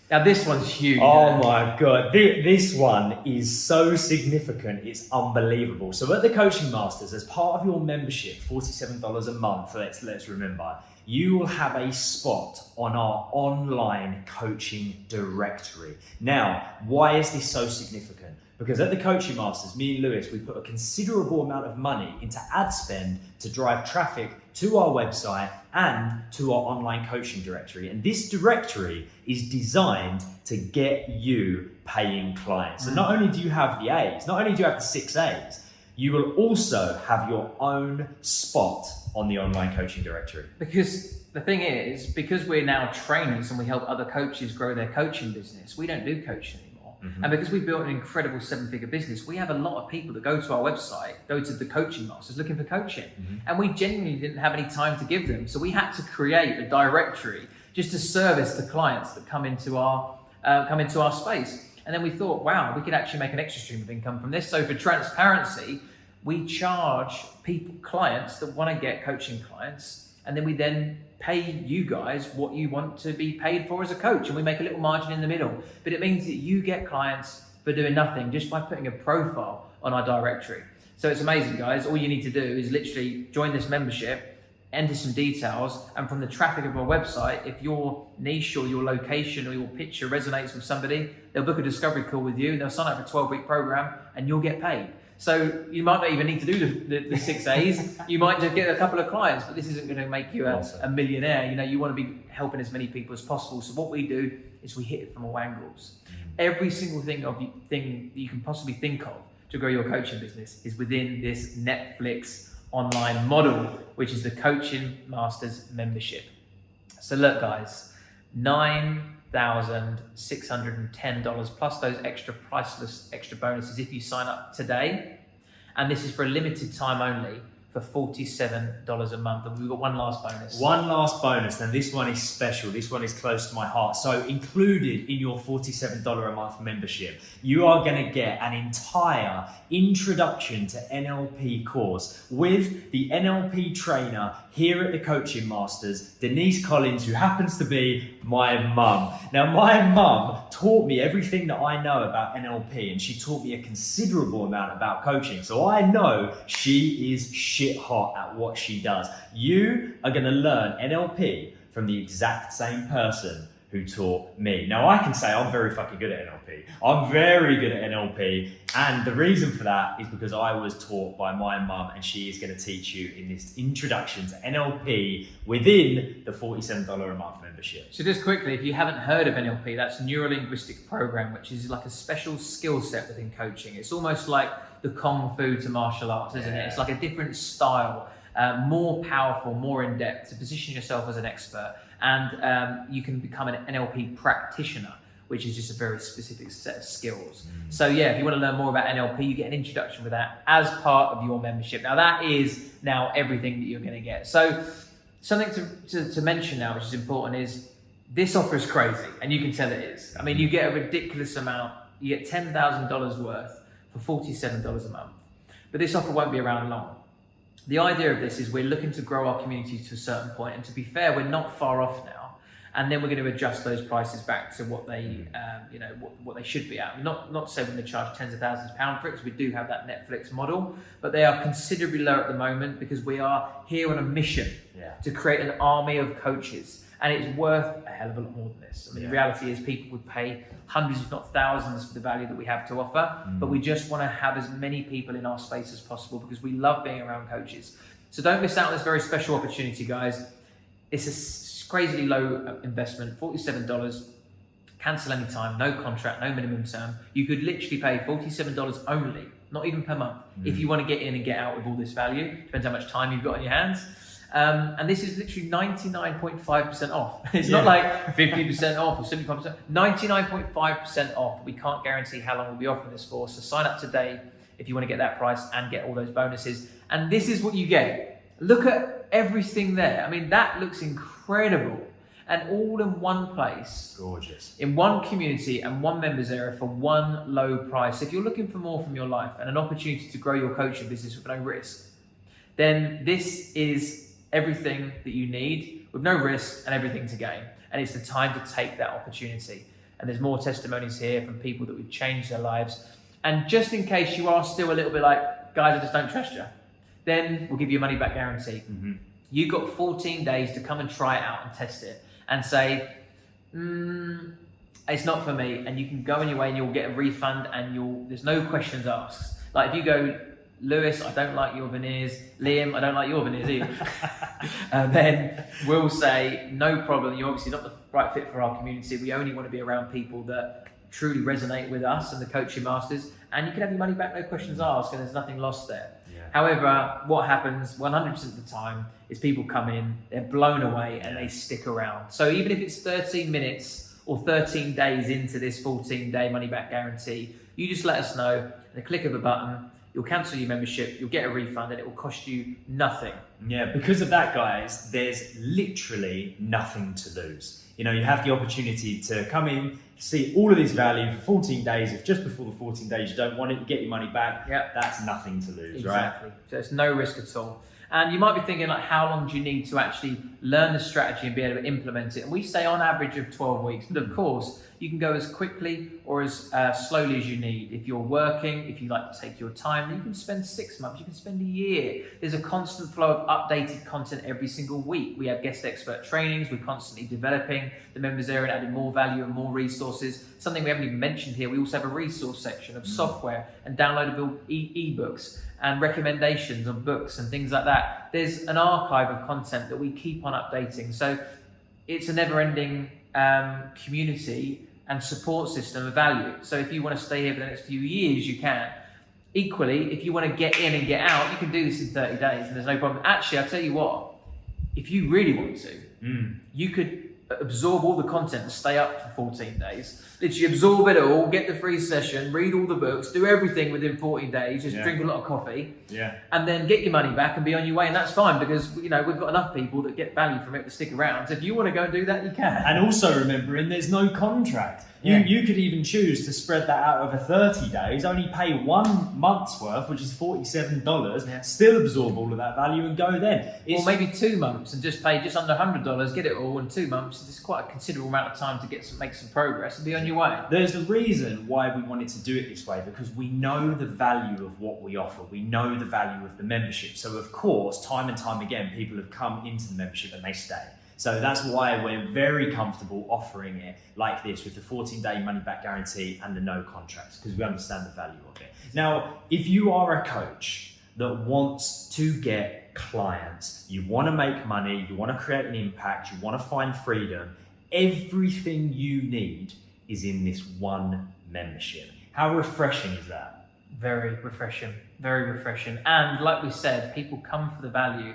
Now this one's huge. Oh my God, this one is so significant, it's unbelievable. So at the Coaching Masters, as part of your membership, $47 a month, let's remember, you will have a spot on our online coaching directory. Now, why is this so significant? Because at the Coaching Masters, me and Lewis, we put a considerable amount of money into ad spend to drive traffic to our website and to our online coaching directory. And this directory is designed to get you paying clients. So not only do you have the A's, not only do you have the 6 A's, you will also have your own spot on the online coaching directory. Because the thing is, because we're now trainers and we help other coaches grow their coaching business, we don't do coaching anymore. And because we've built an incredible 7-figure business, we have a lot of people that go to our website, go to the Coaching Masters looking for coaching. And we genuinely didn't have any time to give them. So we had to create a directory just to service the clients that come into our come into our space. And then we thought, wow, we could actually make an extra stream of income from this. So for transparency, we charge clients that want to get coaching clients, and then we then pay you guys what you want to be paid for as a coach, and we make a little margin in the middle. But it means that you get clients for doing nothing just by putting a profile on our directory. So it's amazing, guys. All you need to do is literally join this membership, enter some details, and from the traffic of our website, if your niche or your location or your picture resonates with somebody, they'll book a discovery call with you, and they'll sign up for a 12-week program, and you'll get paid. So you might not even need to do the 6 A's. You might just get a couple of clients, but this isn't going to make you a millionaire. You know, you want to be helping as many people as possible. So what we do is we hit it from all angles. Every single thing that you can possibly think of to grow your coaching business is within this Netflix online model, which is the Coaching Masters membership. So look, guys, $9,610 plus those priceless extra bonuses if you sign up today. And this is for a limited time only for $47 a month. And we've got one last bonus. One last bonus. Now this one is special. This one is close to my heart. So included in your $47 a month membership, you are going to get an entire introduction to NLP course with the NLP trainer here at the Coaching Masters, Denise Collins, who happens to be my mum. Now my mum taught me everything that I know about NLP, and she taught me a considerable amount about coaching. So I know she is shit hot at what she does. You are going to learn NLP from the exact same person who taught me. Now I can say I'm very fucking good at NLP. I'm very good at NLP, and the reason for that is because I was taught by my mum, and she is going to teach you in this introduction to NLP within the $47 a month membership. So just quickly, if you haven't heard of NLP, that's Neuro-Linguistic Program, which is like a special skill set within coaching. It's almost like the Kung Fu to martial arts, isn't it? It's like a different style, more powerful, more in depth, to position yourself as an expert. And you can become an NLP practitioner, which is just a very specific set of skills. So yeah, if you want to learn more about NLP, you get an introduction with that as part of your membership. Now that is now everything that you're going to get. So something to mention now, which is important, is this offer is crazy, and you can tell it is. I mean, you get a ridiculous amount. You get $10,000 worth for $47 a month. But this offer won't be around long. The idea of this is we're looking to grow our community to a certain point, and to be fair, we're not far off now. And then we're going to adjust those prices back to what they, what they should be at. Not to say we're going to charge tens of thousands of pounds for it, because we do have that Netflix model, but they are considerably lower at the moment because we are here on a mission to create an army of coaches, and it's worth a hell of a lot more than this. I mean, the reality is people would pay hundreds, if not thousands, for the value that we have to offer, but we just want to have as many people in our space as possible because we love being around coaches. So don't miss out on this very special opportunity, guys. It's a crazily low investment, $47, cancel anytime, no contract, no minimum term. You could literally pay $47 only, not even per month, if you want to get in and get out with all this value. Depends how much time you've got on your hands. And this is literally 99.5% off. It's not like 50% off or 75%, 99.5% off. We can't guarantee how long we'll be offering this for. So sign up today if you want to get that price and get all those bonuses. And this is what you get. Look at everything there. I mean, that looks incredible. And all in one place. Gorgeous. In one community and one members area for one low price. If you're looking for more from your life and an opportunity to grow your coaching business with no risk, then this is everything that you need with no risk and everything to gain. And it's the time to take that opportunity. And there's more testimonies here from people that we've changed their lives. And just in case you are still a little bit like, guys, I just don't trust you, then we'll give you a money back guarantee. You've got 14 days to come and try it out and test it and say, it's not for me. And you can go on your way and you'll get a refund, and there's no questions asked. Like if you go, Lewis, I don't like your veneers. Liam, I don't like your veneers either. Then we'll say, no problem. You're obviously not the right fit for our community. We only want to be around people that truly resonate with us and the Coaching Masters. And you can have your money back, no questions asked, and there's nothing lost there. However, what happens 100% of the time is people come in, they're blown away, and they stick around. So even if it's 13 minutes or 13 days into this 14-day money-back guarantee, you just let us know, the click of a button, You'll cancel your membership, you'll get a refund, and it will cost you nothing. Yeah, because of that, guys, there's literally nothing to lose. You know, you have the opportunity to come in, see all of this value for 14 days. If just before the 14 days you don't want it, you get your money back. Yep. That's nothing to lose, Exactly. right? So it's no risk at all. And you might be thinking, like, how long do you need to actually learn the strategy and be able to implement it? And we say on average of 12 weeks, but of course, you can go as quickly or as slowly as you need. If you're working, if you like to take your time, then you can spend 6 months, you can spend a year. There's a constant flow of updated content every single week. We have guest expert trainings, we're constantly developing the members area and adding more value and more resources. Something we haven't even mentioned here, we also have a resource section of software and downloadable ebooks and recommendations of books and things like that. There's an archive of content that we keep on updating. So it's a never-ending community and support system of value. So if you want to stay here for the next few years, you can. Equally, if you want to get in and get out, you can do this in 30 days and there's no problem. Actually, I'll tell you what, if you really want to, you could absorb all the content and stay up for 14 days. Literally absorb it all, get the free session, read all the books, do everything within 14 days, just drink a lot of coffee, and then get your money back and be on your way. And that's fine because, you know, we've got enough people that get value from it to stick around. So if you want to go and do that, you can. And also remembering there's no contract. You could even choose to spread that out over 30 days, only pay 1 month's worth, which is $47, still absorb all of that value and go then. Or maybe 2 months and just pay just under $100, get it all in 2 months. It's quite a considerable amount of time to make some progress and be on your way. There's a reason why we wanted to do it this way, because we know the value of what we offer. We know the value of the membership. So of course, time and time again, people have come into the membership and they stay. So that's why we're very comfortable offering it like this with the 14-day money-back guarantee and the no contracts, because we understand the value of it. Now, if you are a coach that wants to get clients, you want to make money, you want to create an impact, you want to find freedom, everything you need is in this one membership. How refreshing is that? Very refreshing, very refreshing. And like we said, people come for the value,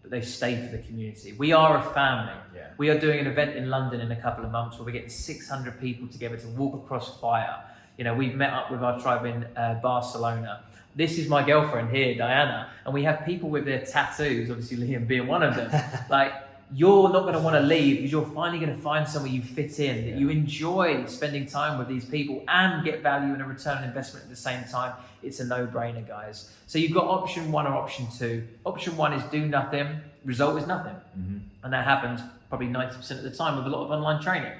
but they stay for the community. We are a family. We are doing an event in London in a couple of months where we're getting 600 people together to walk across fire. You know, we've met up with our tribe in Barcelona. This is my girlfriend here, Diana, and we have people with their tattoos, obviously Liam being one of them. Like, you're not going to want to leave because you're finally going to find somewhere you fit in, that you enjoy spending time with these people and get value and a return on investment at the same time. It's a no-brainer, guys. So you've got option 1 or option 2. Option 1 is do nothing, result is nothing. And that happens probably 90% of the time with a lot of online training.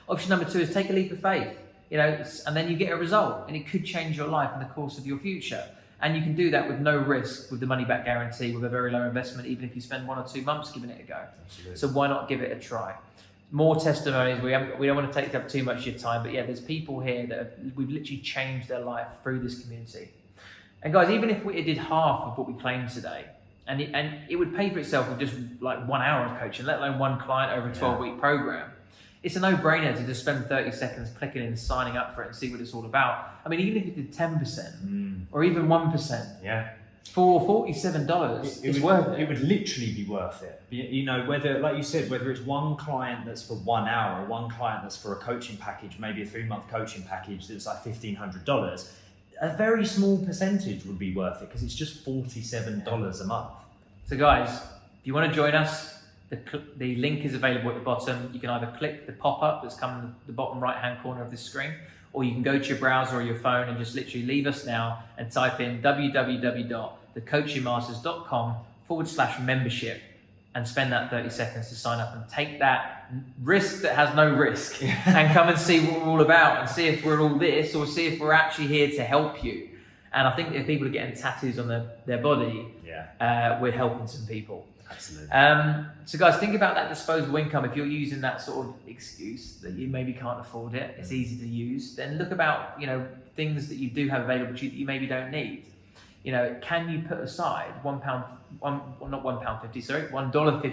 Option number 2 is take a leap of faith, you know, and then you get a result and it could change your life in the course of your future. And you can do that with no risk, with the money back guarantee, with a very low investment, even if you spend 1 or 2 months giving it a go. Absolutely. So why not give it a try? More testimonies. We don't want to take up too much of your time, but yeah, there's people here that we've literally changed their life through this community. And guys, even if we did half of what we claimed today, and it would pay for itself with just like 1 hour of coaching, let alone 1 client over a 12-week program. It's a no-brainer to just spend 30 seconds clicking in and signing up for it and see what it's all about. I mean, even if you did 10% or even 1%, for $47, it's worth it. It would literally be worth it. You know, whether, like you said, whether it's 1 client that's for 1 hour, or 1 client that's for a coaching package, maybe a 3-month coaching package that's like $1,500, a very small percentage would be worth it because it's just $47 a month. So guys, if you want to join us, the link is available at the bottom. You can either click the pop-up that's come in the bottom right-hand corner of this screen, or you can go to your browser or your phone and just literally leave us now and type in www.thecoachingmasters.com/membership and spend that 30 seconds to sign up and take that risk that has no risk and come and see what we're all about and see if we're all this or see if we're actually here to help you. And I think if people are getting tattoos on their body, we're helping some people. Absolutely. So guys, think about that disposable income. If you're using that sort of excuse that you maybe can't afford it, it's easy to use, then look about, you know, things that you do have available to you that you maybe don't need. You know, can you put aside $1.50 a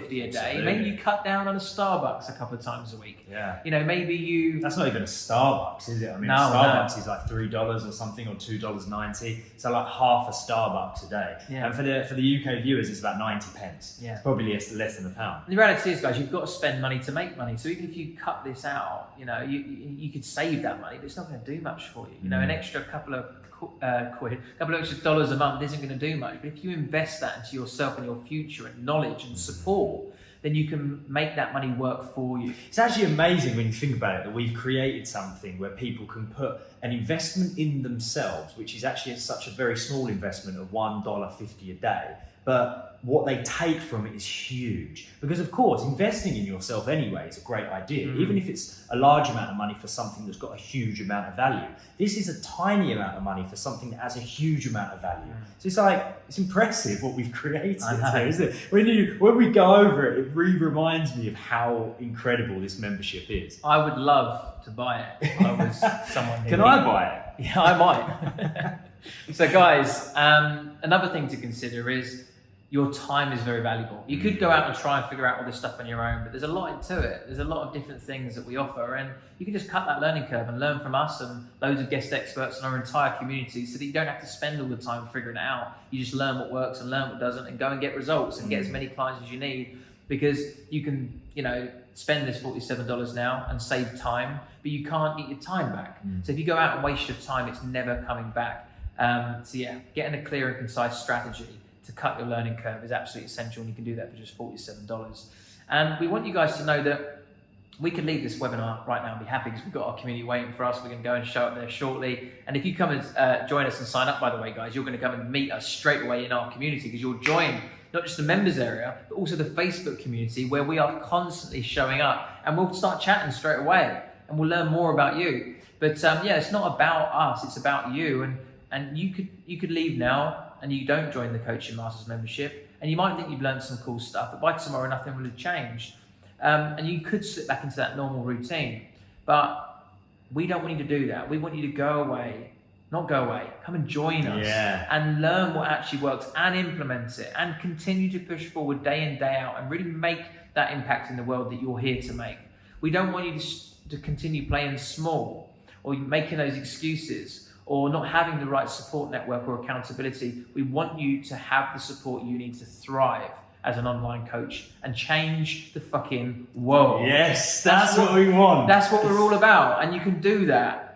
day? Absolutely. Maybe you cut down on a Starbucks a couple of times a week. You know, maybe you... That's not even a Starbucks, is it? I mean, Starbucks is like $3 or something, or $2.90. So like half a Starbucks a day. And for the UK viewers, it's about 90 pence. It's probably less than £1. The reality is, guys, you've got to spend money to make money. So even if you cut this out, you know, you could save that money, but it's not going to do much for you. You know, an extra couple of quid, a couple of extra dollars a month isn't going to do much. But if you invest that into yourself and your future and knowledge and support, then you can make that money work for you. It's actually amazing when you think about it that we've created something where people can put an investment in themselves, which is actually such a very small investment of $1.50 a day. But what they take from it is huge. Because of course, investing in yourself anyway is a great idea, even if it's a large amount of money for something that's got a huge amount of value. This is a tiny amount of money for something that has a huge amount of value. So it's like, it's impressive what we've created here, isn't it? When we go over it, it really reminds me of how incredible this membership is. I would love to buy it if I was someone who... Can I buy it? Yeah, I might. So guys, another thing to consider is your time is very valuable. You could go out and try and figure out all this stuff on your own, but there's a lot into it. There's a lot of different things that we offer, and you can just cut that learning curve and learn from us and loads of guest experts in our entire community so that you don't have to spend all the time figuring it out. You just learn what works and learn what doesn't and go and get results and get as many clients as you need, because you can, spend this $47 now and save time, but you can't get your time back. So if you go out and waste your time, it's never coming back. So yeah, getting a clear and concise strategy to cut your learning curve is absolutely essential, and you can do that for just $47. And we want you guys to know that we can leave this webinar right now and be happy because we've got our community waiting for us. We're going to go and show up there shortly. And if you come and join us and sign up, by the way, guys, you're going to come and meet us straight away in our community, because you'll join not just the members area, but also the Facebook community where we are constantly showing up, and we'll start chatting straight away and we'll learn more about you. But yeah, it's not about us, it's about you. And you could leave now and you don't join the Coaching Masters membership, and you might think you've learned some cool stuff, but by tomorrow nothing will have changed. And you could slip back into that normal routine. But we don't want you to do that. We want you to go away, not go away, come and join us and learn what actually works and implement it and continue to push forward day in, day out and really make that impact in the world that you're here to make. We don't want you to continue playing small or making those excuses or not having the right support network or accountability. We want you to have the support you need to thrive as an online coach and change the fucking world. Yes, that's what we want. That's what we're all about. And you can do that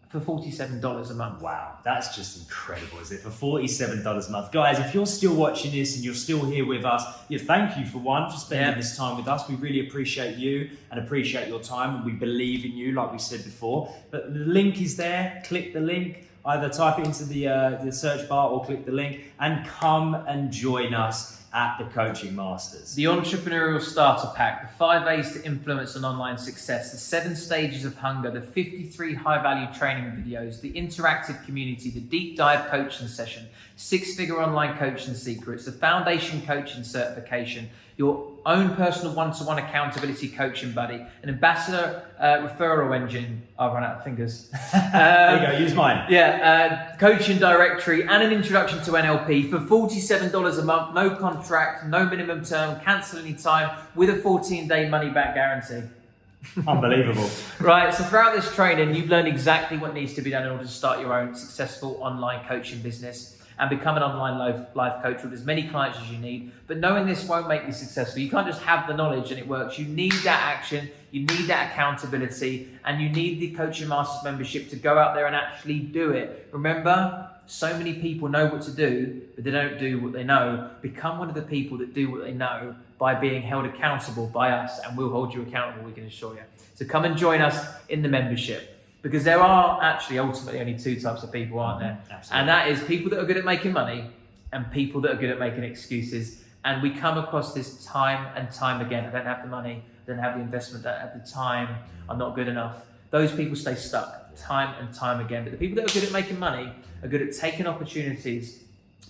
for $47 a month. Wow, that's just incredible, is it? For $47 a month. Guys, if you're still watching this and you're still here with us, thank you for spending this time with us. We really appreciate you and appreciate your time, and we believe in you, like we said before. But the link is there. Click the link. Either type it into the search bar or click the link and come and join us at the Coaching Masters. The Entrepreneurial Starter Pack, the 5 A's to influence an online success, the 7 stages of hunger, the 53 high-value training videos, the interactive community, the deep dive coaching session, 6-figure online coaching secrets, the foundation coaching certification, your own personal one-to-one accountability coaching buddy, an ambassador referral engine. I've run out of fingers. There you go, use mine. Coaching directory and an introduction to NLP for $47 a month, no contract, no minimum term, cancel anytime, with a 14-day money-back guarantee. Unbelievable. Right, so throughout this training, you've learned exactly what needs to be done in order to start your own successful online coaching business and become an online life coach with as many clients as you need. But knowing this won't make you successful. You can't just have the knowledge and it works. You need that action, you need that accountability, and you need the Coaching Masters membership to go out there and actually do it. Remember, so many people know what to do, but they don't do what they know. Become one of the people that do what they know by being held accountable by us, and we'll hold you accountable, we can assure you. So come and join us in the membership. Because there are actually ultimately only 2 types of people, aren't there? Absolutely. And that is people that are good at making money and people that are good at making excuses. And we come across this time and time again. I don't have the money, I don't have the investment, I don't have the time, I'm not good enough. Those people stay stuck time and time again. But the people that are good at making money are good at taking opportunities,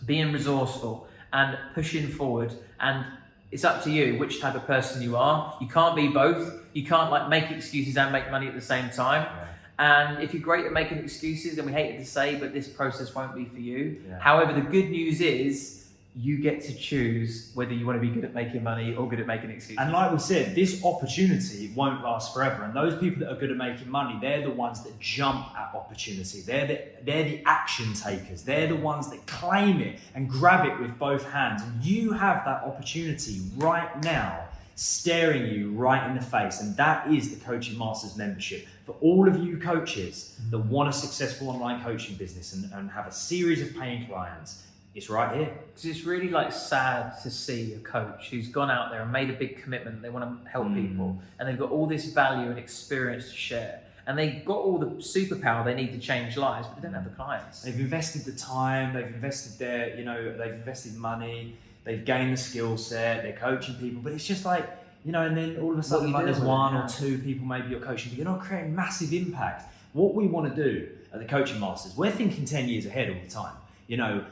being resourceful and pushing forward. And it's up to you which type of person you are. You can't be both. You can't make excuses and make money at the same time. Yeah. And if you're great at making excuses, and we hate it to say, but this process won't be for you. Yeah. However, the good news is you get to choose whether you want to be good at making money or good at making excuses. And like we said, this opportunity won't last forever. And those people that are good at making money, they're the ones that jump at opportunity. They're the action takers. They're the ones that claim it and grab it with both hands. And you have that opportunity right now. staring you right in the face. And that is the Coaching Masters membership. For all of you coaches that want a successful online coaching business and have a series of paying clients, it's right here. Because it's really like sad to see a coach who's gone out there and made a big commitment. They want to help people, and they've got all this value and experience to share. And they've got all the superpower they need to change lives, but they don't have the clients. They've invested the time, they've invested their, they've invested money, they've gained the skill set, they're coaching people, but it's just like, and then all of a sudden like there's one or two people maybe you're coaching, but you're not creating massive impact. What we want to do at the Coaching Masters, we're thinking 10 years ahead all the time.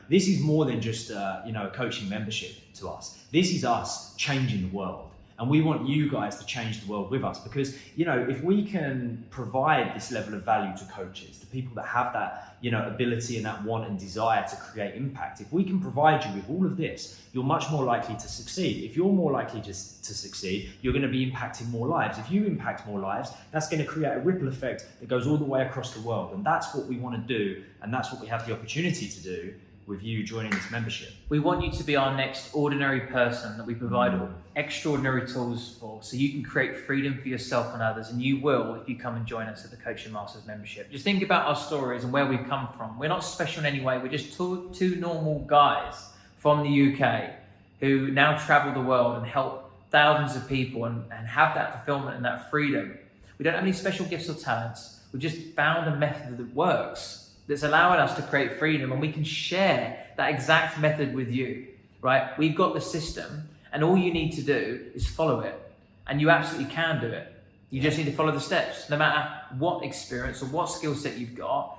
This is more than just a coaching membership to us. This is us changing the world. And we want you guys to change the world with us, because, if we can provide this level of value to coaches, to people that have that, ability and that want and desire to create impact, if we can provide you with all of this, you're much more likely to succeed. If you're more likely to succeed, you're going to be impacting more lives. If you impact more lives, that's going to create a ripple effect that goes all the way across the world. And that's what we want to do. And that's what we have the opportunity to do with you joining this membership. We want you to be our next ordinary person that we provide extraordinary tools for, so you can create freedom for yourself and others, and you will if you come and join us at the Coaching Masters membership. Just think about our stories and where we've come from. We're not special in any way. We're just two normal guys from the UK who now travel the world and help thousands of people and have that fulfillment and that freedom. We don't have any special gifts or talents. We've just found a method that works, that's allowing us to create freedom, and we can share that exact method with you, right? We've got the system, and all you need to do is follow it, and you absolutely can do it. You just need to follow the steps. No matter what experience or what skill set you've got,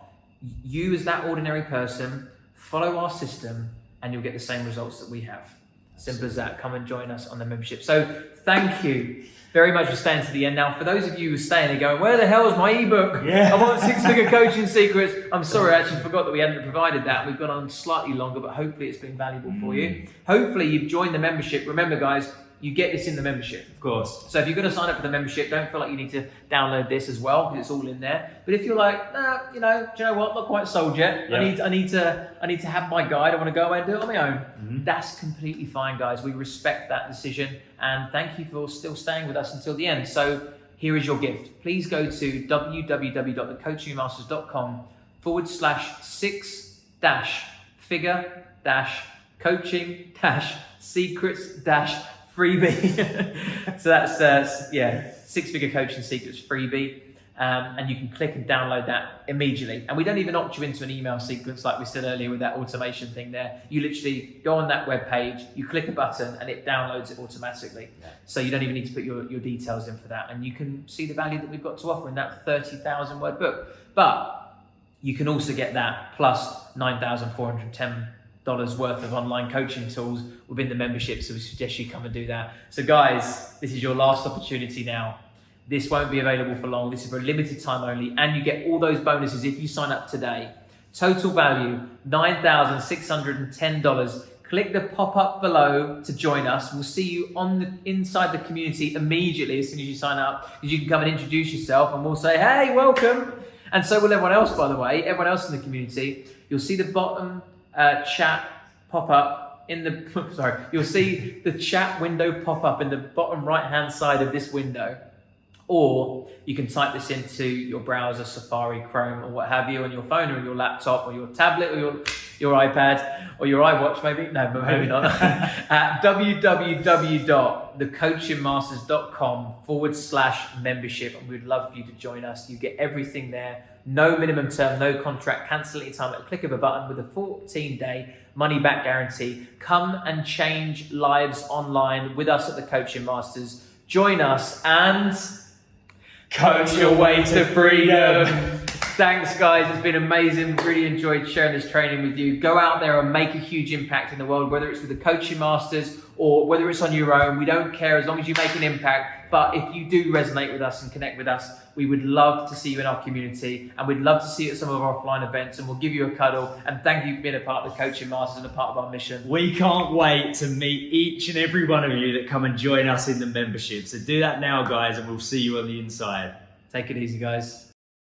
you as that ordinary person, follow our system, and you'll get the same results that we have. Simple as that. Come and join us on the membership. So thank you very much for staying to the end. Now, for those of you who are staying and going, where the hell is my ebook? Yeah. I want 6-figure coaching secrets. I'm sorry, I actually forgot that we hadn't provided that. We've gone on slightly longer, but hopefully it's been valuable for you. Hopefully you've joined the membership. Remember, guys, you get this in the membership. Of course. So if you're going to sign up for the membership, don't feel like you need to download this as well, because it's all in there. But if you're like, nah, do you know what? Not quite sold yet. Yep. I need to have my guide. I want to go away and do it on my own. That's completely fine, guys. We respect that decision, and thank you for still staying with us until the end. So here is your gift. Please go to www.coachingmasters.com/6-figure-coaching-secrets-freebie. So that's 6-figure coaching secrets freebie. And you can click and download that immediately. And we don't even opt you into an email sequence like we said earlier with that automation thing there. You literally go on that web page, you click a button, and it downloads it automatically. Yeah. So you don't even need to put your details in for that. And you can see the value that we've got to offer in that 30,000 word book. But you can also get that plus $9,410 worth of online coaching tools within the membership. So we suggest you come and do that. So guys, this is your last opportunity now. This won't be available for long. This is for a limited time only, and you get all those bonuses if you sign up today. Total value, $9,610. Click the pop-up below to join us. We'll see you inside the community immediately as soon as you sign up, because you can come and introduce yourself, and we'll say, hey, welcome. And so will everyone else, by the way, everyone else in the community. You'll see the bottom chat pop up in the, you'll see the chat window pop up in the bottom right-hand side of this window. Or you can type this into your browser, Safari, Chrome, or what have you, on your phone or your laptop or your tablet or your iPad or your iWatch, maybe. No, but maybe not. At www.thecoachingmasters.com/membership. And we'd love for you to join us. You get everything there. No minimum term, no contract, cancel anytime at a click of a button with a 14-day money-back guarantee. Come and change lives online with us at the Coaching Masters. Join us and coach your way to freedom. Thanks, guys. It's been amazing. Really enjoyed sharing this training with you. Go out there and make a huge impact in the world, whether it's with the Coaching Masters or whether it's on your own. We don't care as long as you make an impact. But if you do resonate with us and connect with us, we would love to see you in our community, and we'd love to see you at some of our offline events, and we'll give you a cuddle. And thank you for being a part of the Coaching Masters and a part of our mission. We can't wait to meet each and every one of you that come and join us in the membership. So do that now, guys, and we'll see you on the inside. Take it easy, guys.